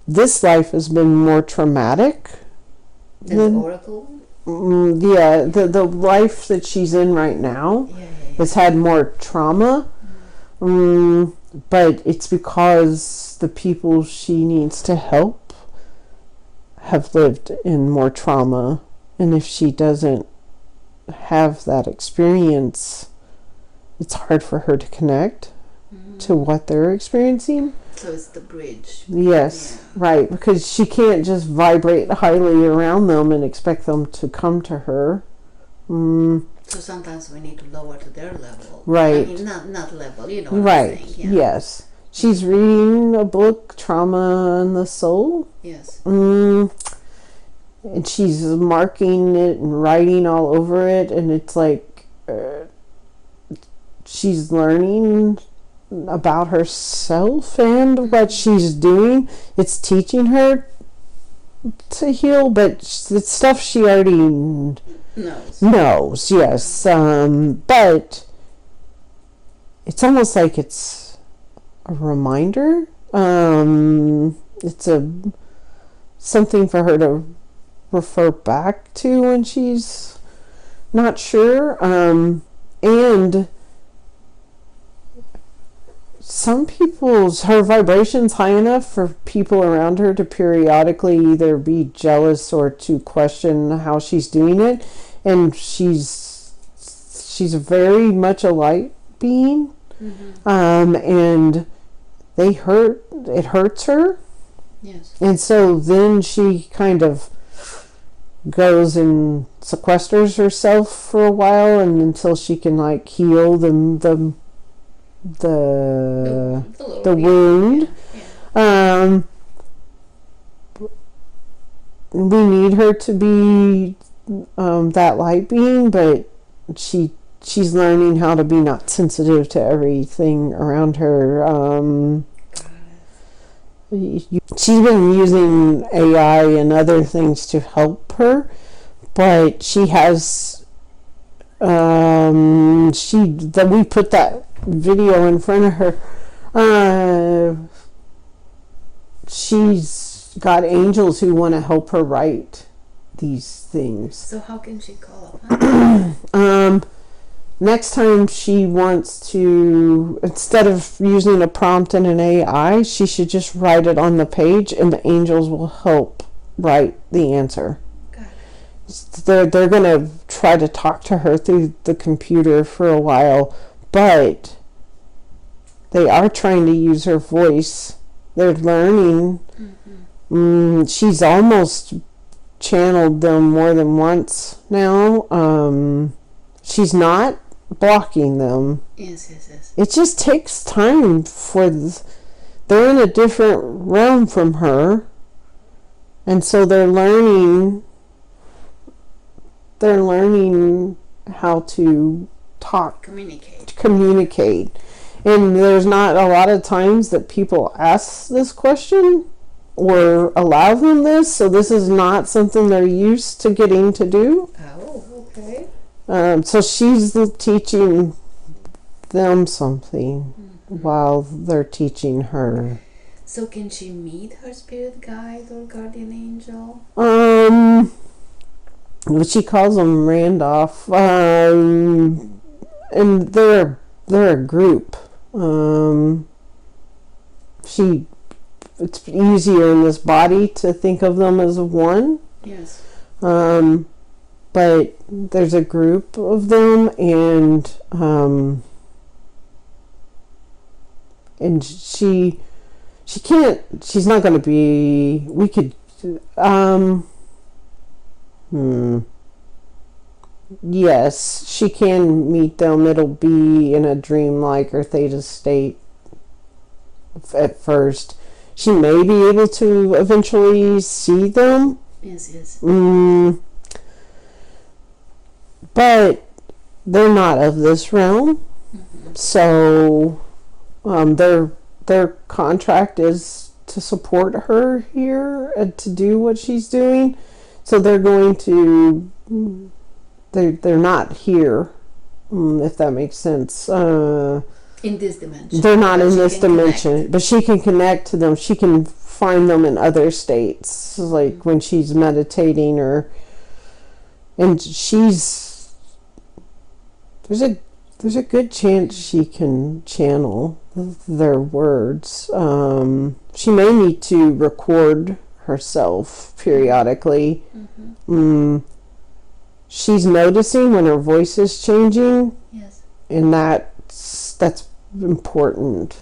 This life has been more traumatic than Oracle. The life that she's in right now has had more trauma. But it's because the people she needs to help have lived in more trauma. And if she doesn't have that experience, it's hard for her to connect to what they're experiencing. So it's the bridge. Yes, right. Because she can't just vibrate highly around them and expect them to come to her. So sometimes we need to lower to their level. Right. I mean, not level, you know what right. I'm saying. Yeah. Yes. She's reading a book, Trauma and the Soul. Yes. And she's marking it and writing all over it. And it's like she's learning about herself and what she's doing. It's teaching her to heal, but it's stuff she already knows, yes. But it's almost like it's a reminder. It's something for her to refer back to when she's not sure. And some people's, her vibration's high enough for people around her to periodically either be jealous or to question how she's doing it. And she's very much a light being. And it hurts her. Yes. And so then she kind of goes and sequesters herself for a while, and until she can like heal the wound. Yeah. We need her to be that light being, but she's learning how to be not sensitive to everything around her. She's been using AI and other things to help her, but she has we put that video in front of her. She's got angels who want to help her write these things. So how can she call up? Next time she wants to, instead of using a prompt in an AI, she should just write it on the page, and the angels will help write the answer. They're going to try to talk to her through the computer for a while, but they are trying to use her voice. They're learning. She's almost channeled them more than once now. She's not blocking them. Yes. It just takes time they're in a different realm from her, and so they're learning how to communicate. And there's not a lot of times that people ask this question or allow them this, so this is not something they're used to getting to do. Oh, okay. So she's teaching them something while they're teaching her. So can she meet her spirit guide or guardian angel? She calls them Randolph. And they're a group. It's easier in this body to think of them as one. Yes. But there's a group of them, and she's not going to be, we could, yes, she can meet them. It'll be in a dreamlike or theta state at first. She may be able to eventually see them. Yes. But they're not of this realm. So their contract is to support her here and to do what she's doing. So they're going to they're not here, if that makes sense. In this dimension. They're not in this dimension, connect. but she can connect to them. She can find them in other states, like when she's meditating, and there's a good chance she can channel their words. She may need to record herself periodically. She's noticing when her voice is changing. Yes. And that's important.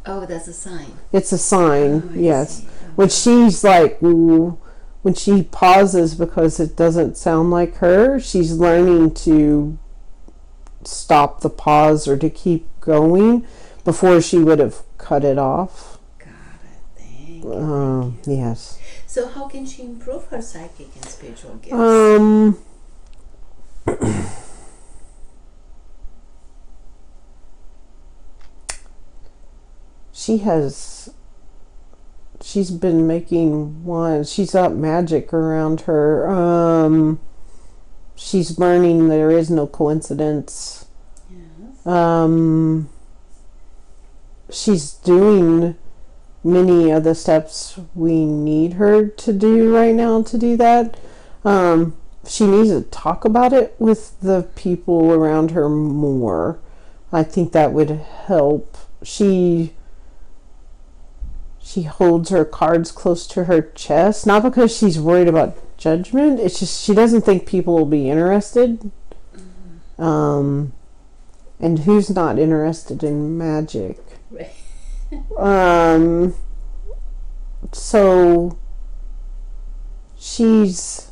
Oh, that's a sign. It's a sign, yes. Okay. When she's like, when she pauses because it doesn't sound like her, she's learning to stop the pause or to keep going before she would have cut it off. Got it. Thank you. Yes. So how can she improve her psychic and spiritual gifts? She's been making one. She's got magic around her. She's learning there is no coincidence. Yes. She's doing many of the steps we need her to do right now to do that. She needs to talk about it with the people around her more. I think that would help. She holds her cards close to her chest, not because she's worried about judgment. It's just she doesn't think people will be interested. And who's not interested in magic? Right. So she's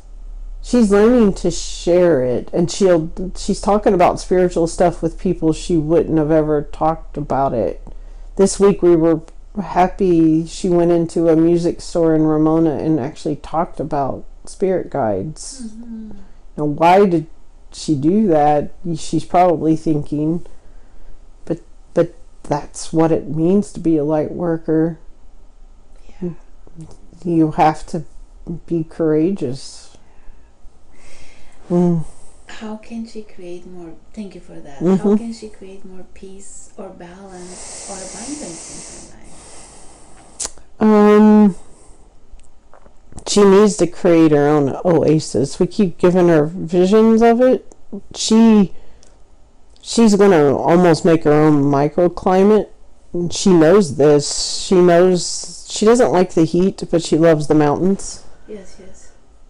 learning to share it, and she's talking about spiritual stuff with people she wouldn't have ever talked about it. This week we were happy she went into a music store in Ramona and actually talked about spirit guides. Now, why did she do that? She's probably thinking, but that's what it means to be a light worker. Yeah. You have to be courageous. How can she create more? Thank you for that. How can she create more peace or balance or abundance in her life? She needs to create her own oasis. We keep giving her visions of it. She's gonna almost make her own microclimate. She knows this. She knows she doesn't like the heat, but she loves the mountains. Yes.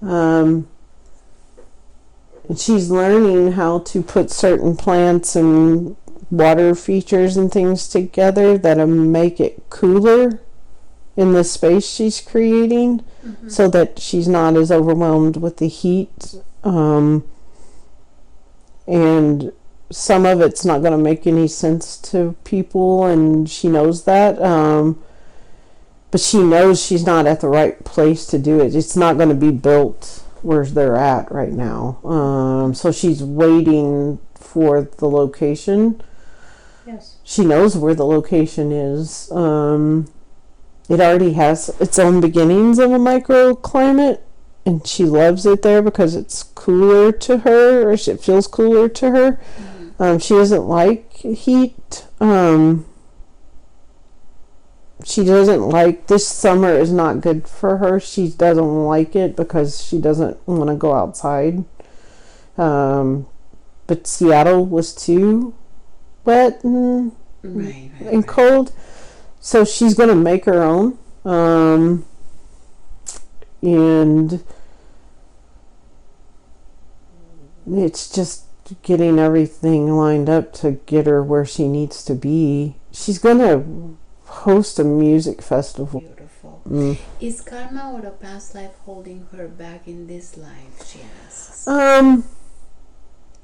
And she's learning how to put certain plants and water features and things together that'll make it cooler in the space she's creating, so that she's not as overwhelmed with the heat. And some of it's not going to make any sense to people, and she knows that. But she knows she's not at the right place to do it. It's not going to be built where they're at right now. So she's waiting for the location. Yes. She knows where the location is. It already has its own beginnings of a microclimate, and she loves it there because it's cooler to her, or it feels cooler to her. She doesn't like heat. She doesn't like, this summer is not good for her. She doesn't like it because she doesn't want to go outside. But Seattle was too wet and cold. So she's going to make her own. And it's just getting everything lined up to get her where she needs to be. She's going to host a music festival. Beautiful. Is karma or a past life holding her back in this life, she asks?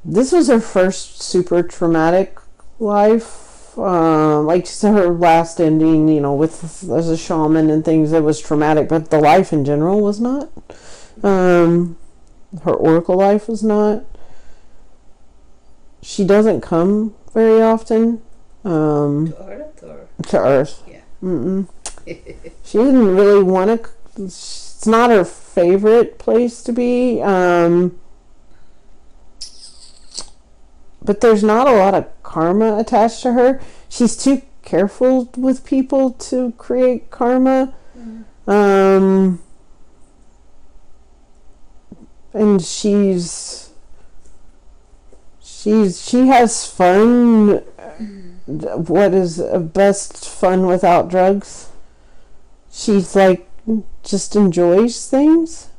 This was her first super traumatic life. Like her last ending, with as a shaman and things, it was traumatic, but the life in general was not. Her oracle life was not. She doesn't come very often. To Earth or? To Earth. Yeah. She didn't really want to. It's not her favorite place to be. but there's not a lot of karma attached to her. She's too careful with people to create karma. And she has fun. What is best fun without drugs? She's like just enjoys things.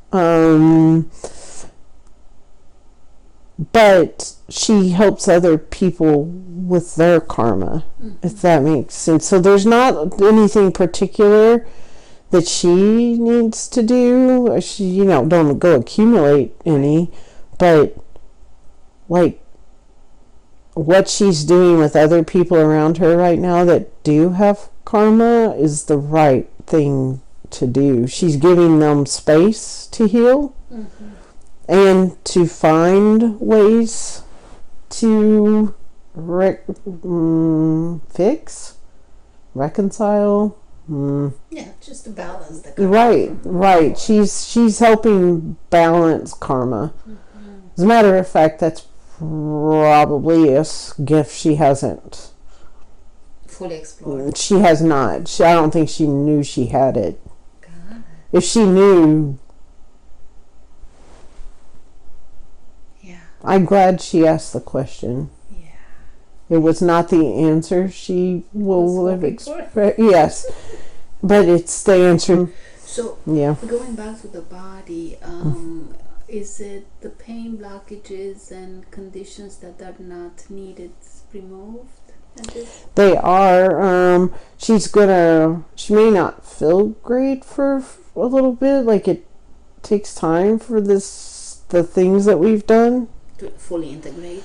But she helps other people with their karma, if that makes sense. So there's not anything particular that she needs to do. She, don't go accumulate any, but like what she's doing with other people around her right now that do have karma is the right thing to do. She's giving them space to heal. And to find ways to reconcile. Yeah, just to balance the karma. Right. She's helping balance karma. As a matter of fact, that's probably a gift she hasn't fully explored. She has not. I don't think she knew she had it. God. If she knew. I'm glad she asked the question. Yeah. It was not the answer she will have expected. Yes. But it's the answer. So, yeah. Going back to the body, is it the pain blockages and conditions that are not needed removed? They are. She may not feel great for a little bit. Like it takes time for the things that we've done to fully integrate.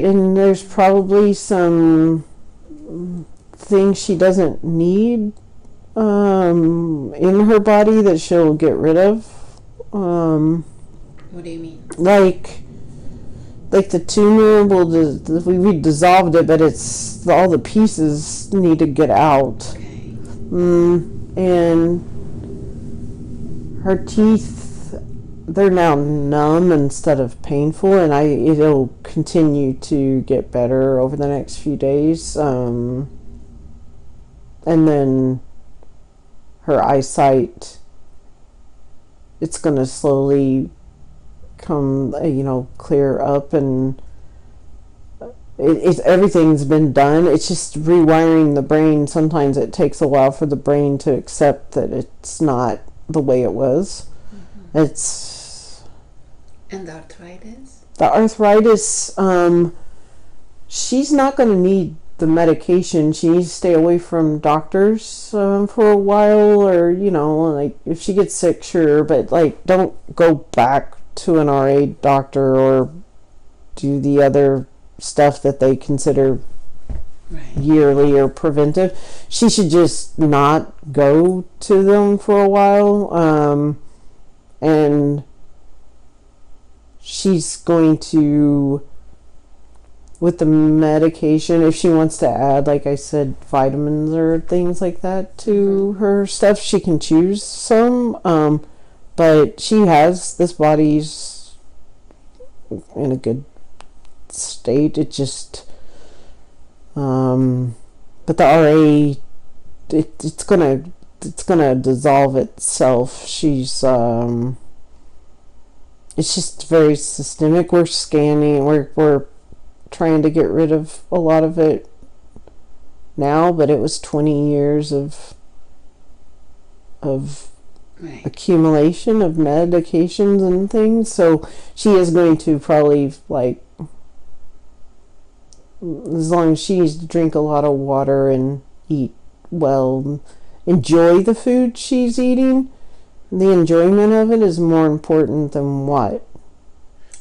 And there's probably some things she doesn't need in her body that she'll get rid of. What do you mean? Like the tumor we dissolved it, but it's all the pieces need to get out. Okay. And her teeth, they're now numb instead of painful, and it'll continue to get better over the next few days. And then her eyesight, it's going to slowly come, clear up, and everything's been done. It's just rewiring the brain. Sometimes it takes a while for the brain to accept that it's not the way it was. And the arthritis? The arthritis, she's not going to need the medication. She needs to stay away from doctors for a while, or, like if she gets sick, sure, but like don't go back to an RA doctor or do the other stuff that they consider yearly or preventive. She should just not go to them for a while. And she's going to, with the medication, if she wants to add, like I said, vitamins or things like that to her stuff, she can choose some. But she has, this body's in a good state. It just, but the RA, it's gonna dissolve itself. She's it's just very systemic. We're scanning, we're trying to get rid of a lot of it now, but it was 20 years of accumulation of medications and things. So she is going to probably, like, as long as she needs to drink a lot of water and eat well, enjoy the food she's eating. The enjoyment of it is more important than what.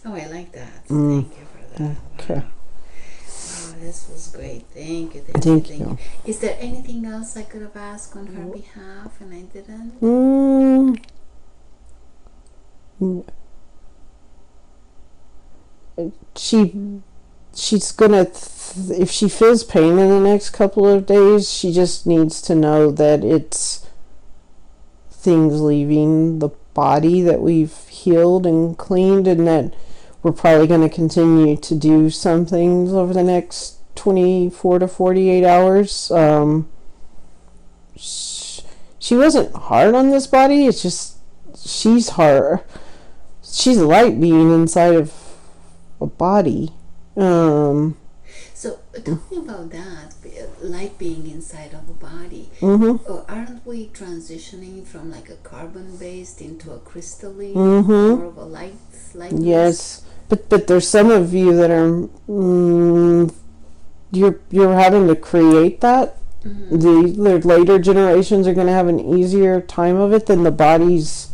Oh, I like that. Thank you for that. Okay. Wow. Oh, this was great. Thank you. Thank you. Is there anything else I could have asked on her behalf and I didn't? She's gonna, if she feels pain in the next couple of days, she just needs to know that it's things leaving the body that we've healed and cleaned, and that we're probably going to continue to do some things over the next 24 to 48 hours. She wasn't hard on this body. It's just she's hard. She's a light being inside of a body. So talking about that, light being inside of a body, aren't we transitioning from like a carbon-based into a crystalline, more of a light? Yes, but there's some of you that are you're having to create that. The later generations are going to have an easier time of it than the bodies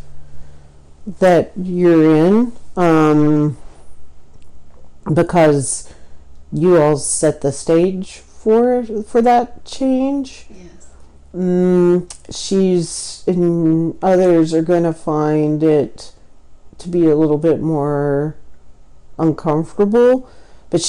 that you're in, because you all set the stage for that change. Yes. She's and others are going to find it to be a little bit more uncomfortable, but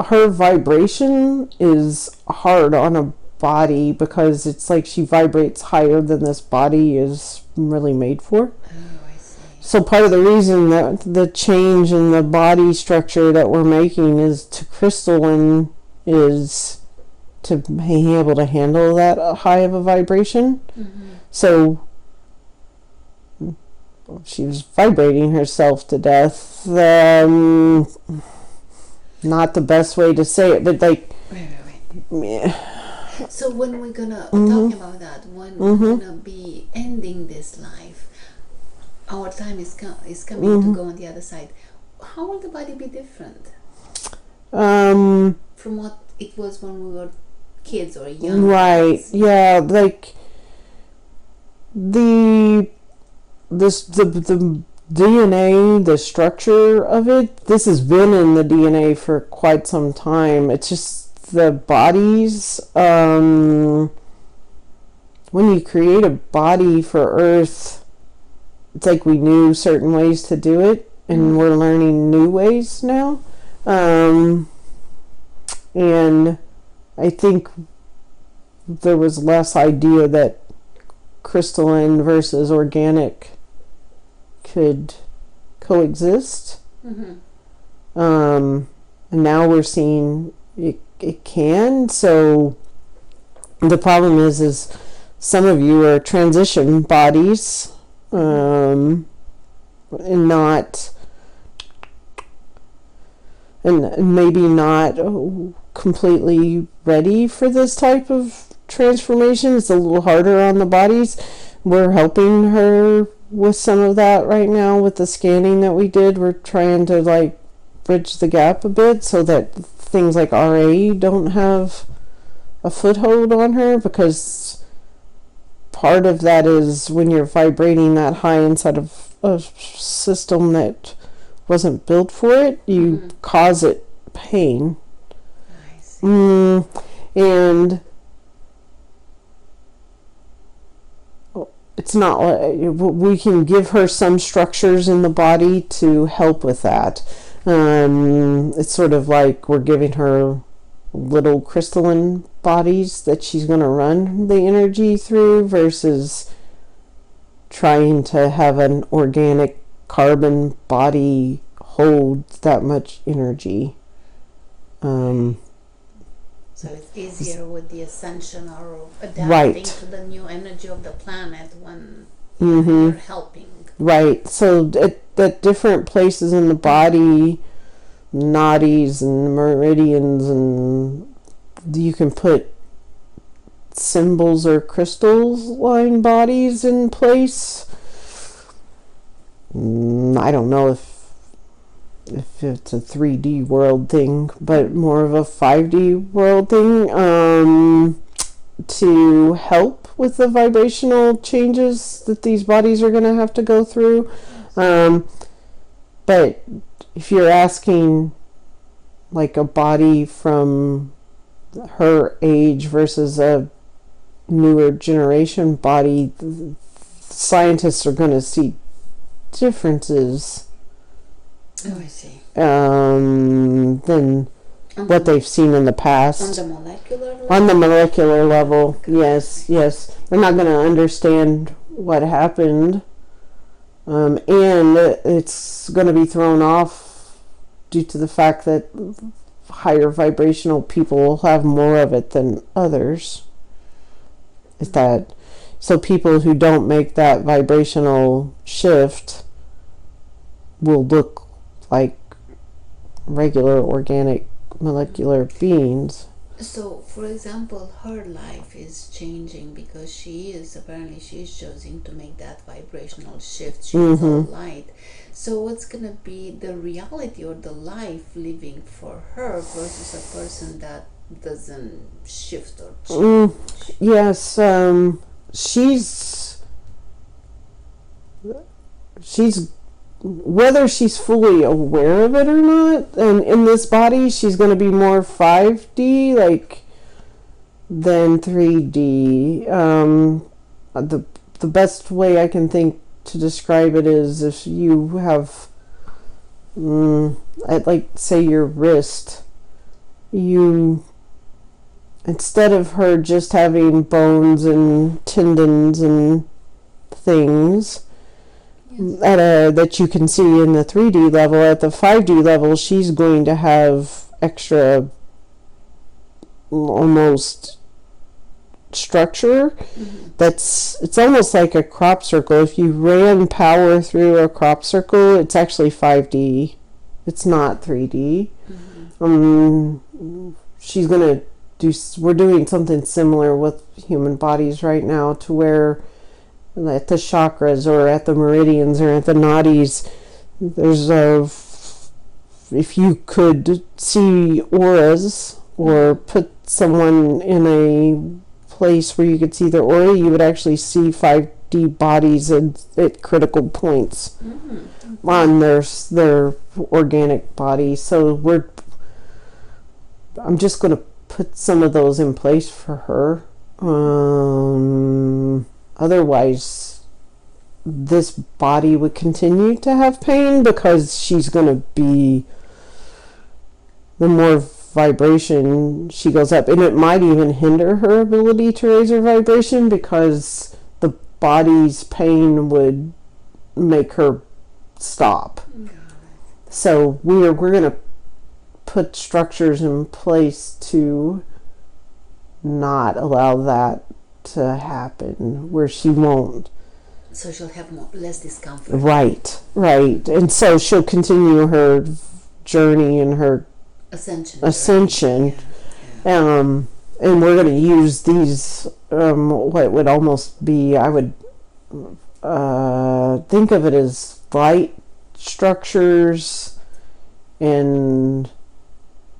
her vibration is hard on a body because it's like she vibrates higher than this body is really made for. Oh, I see. So part of the reason that the change in the body structure that we're making is to crystalline is to be able to handle that high of a vibration. So she was vibrating herself to death. Not the best way to say it, but like... Wait. So when we're gonna, talking about that, when we're gonna be ending this life, our time is coming to go on the other side. How will the body be different? From what it was when we were kids or young? Right, yeah, like... The DNA, the structure of it, this has been in the DNA for quite some time. It's just the bodies, when you create a body for Earth, it's like we knew certain ways to do it, and we're learning new ways now. And I think there was less idea that crystalline versus organic could coexist. And now we're seeing it can. So the problem is some of you are transition bodies, and maybe not completely ready for this type of transformation. It's a little harder on the bodies. We're helping her with some of that right now with the scanning that we did. We're trying to like bridge the gap a bit so that things like RA don't have a foothold on her, because part of that is when you're vibrating that high inside of a system that wasn't built for it, you cause it pain. I see. And it's not like we can give her some structures in the body to help with that. It's sort of like we're giving her little crystalline bodies that she's going to run the energy through versus trying to have an organic carbon body hold that much energy. So it's easier with the ascension or adapting to the new energy of the planet when you're helping. Right. So at different places in the body, nadis and meridians, and you can put symbols or crystalline bodies in place. I don't know if it's a 3D world thing, but more of a 5D world thing, to help with the vibrational changes that these bodies are going to have to go through. But if you're asking like a body from her age versus a newer generation body, scientists are going to see differences. Oh, I see. Than what they've seen in the past. On the molecular level? On the molecular level, yes. They're not going to understand what happened And it's going to be thrown off due to the fact that higher vibrational people will have more of it than others. Is that so? People who don't make that vibrational shift will look like regular organic molecular beings. So, for example, her life is changing because apparently she's choosing to make that vibrational shift. She's all light. So what's going to be the reality or the life living for her versus a person that doesn't shift or change? Yes, she's whether she's fully aware of it or not, and in this body she's going to be more 5D than 3D. The best way I can think to describe it is if you have say your wrist, you, instead of her just having bones and tendons and things that you can see in the 3D level, at the 5D level she's going to have extra almost structure. It's almost like a crop circle. If you ran power through a crop circle, it's actually 5D. It's not 3D. She's gonna we're doing something similar with human bodies right now, to where at the chakras or at the meridians or at the nadis, there's if you could see auras or put someone in a place where you could see their aura, you would actually see 5D bodies at critical points on their organic body. So I'm just going to put some of those in place for her. Otherwise, this body would continue to have pain because she's going to be, the more vibration she goes up, and it might even hinder her ability to raise her vibration because the body's pain would make her stop. So we're going to put structures in place to not allow that to happen, where she won't. So she'll have less discomfort. Right. And so she'll continue her journey and her ascension. Yeah. And we're going to use these, what would almost be, I would think of it as light structures, and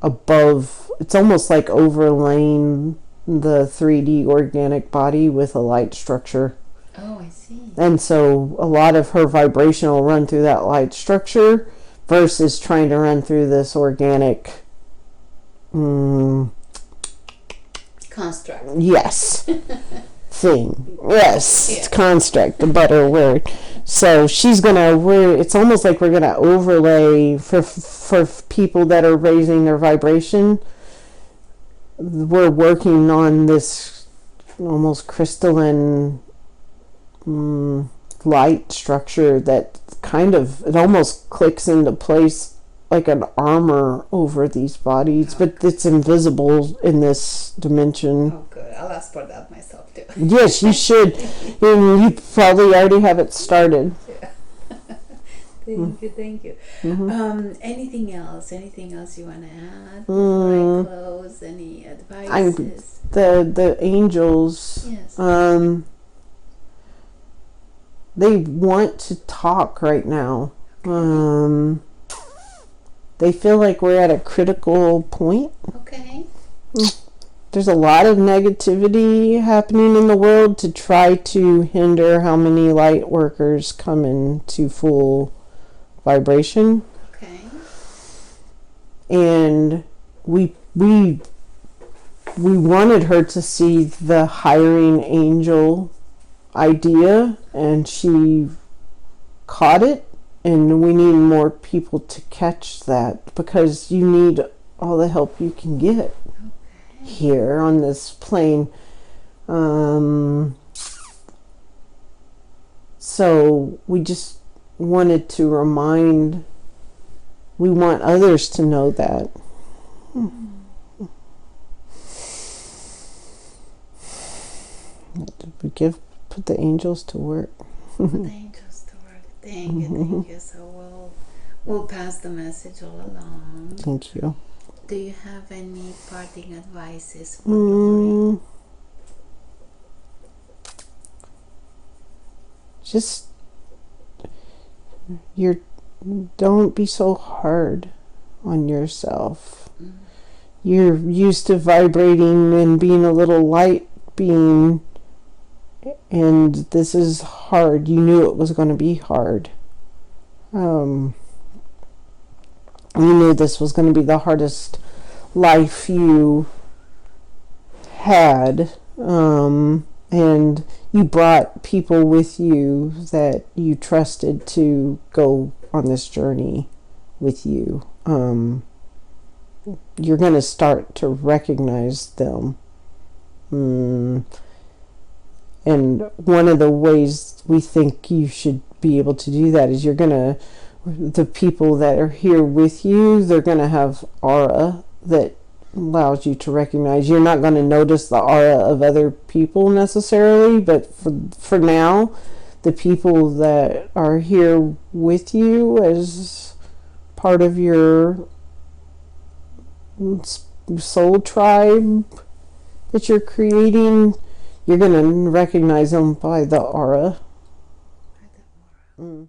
above, it's almost like overlaying the 3D organic body with a light structure. Oh, I see. And so a lot of her vibration will run through that light structure versus trying to run through this organic construct. Yes. Thing. Yes. Yeah. Construct, a better word. So it's almost like we're going to overlay for people that are raising their vibration. We're working on this almost crystalline light structure that it almost clicks into place like an armor over these bodies, but it's invisible in this dimension. Oh, good. I'll ask for that myself too. Yes, you should. And you probably already have it started. Yeah. Thank you. Anything else you want to add before I close? Any advices? The angels, yes. They want to talk right now. Okay. They feel like we're at a critical point. Okay. There's a lot of negativity happening in the world to try to hinder how many light workers come into full vibration. Okay. And we wanted her to see the hiring angel idea, and she caught it, and we need more people to catch that, because you need all the help you can get here on this plane. So wanted to remind, we want others to know that. Put the angels to work. Put the angels to work. Thank you. So we'll pass the message all along. Thank you. Do you have any parting advices for Lori? Just don't be so hard on yourself. You're used to vibrating and being a little light being, and this is hard. You knew it was going to be hard. You knew this was going to be the hardest life you had, and you brought people with you that you trusted to go on this journey with you. You're going to start to recognize them. And one of the ways we think you should be able to do that is the people that are here with you, they're going to have aura that allows you to recognize. You're not going to notice the aura of other people necessarily, but for now, the people that are here with you as part of your soul tribe that you're creating, you're going to recognize them by the aura. By the aura.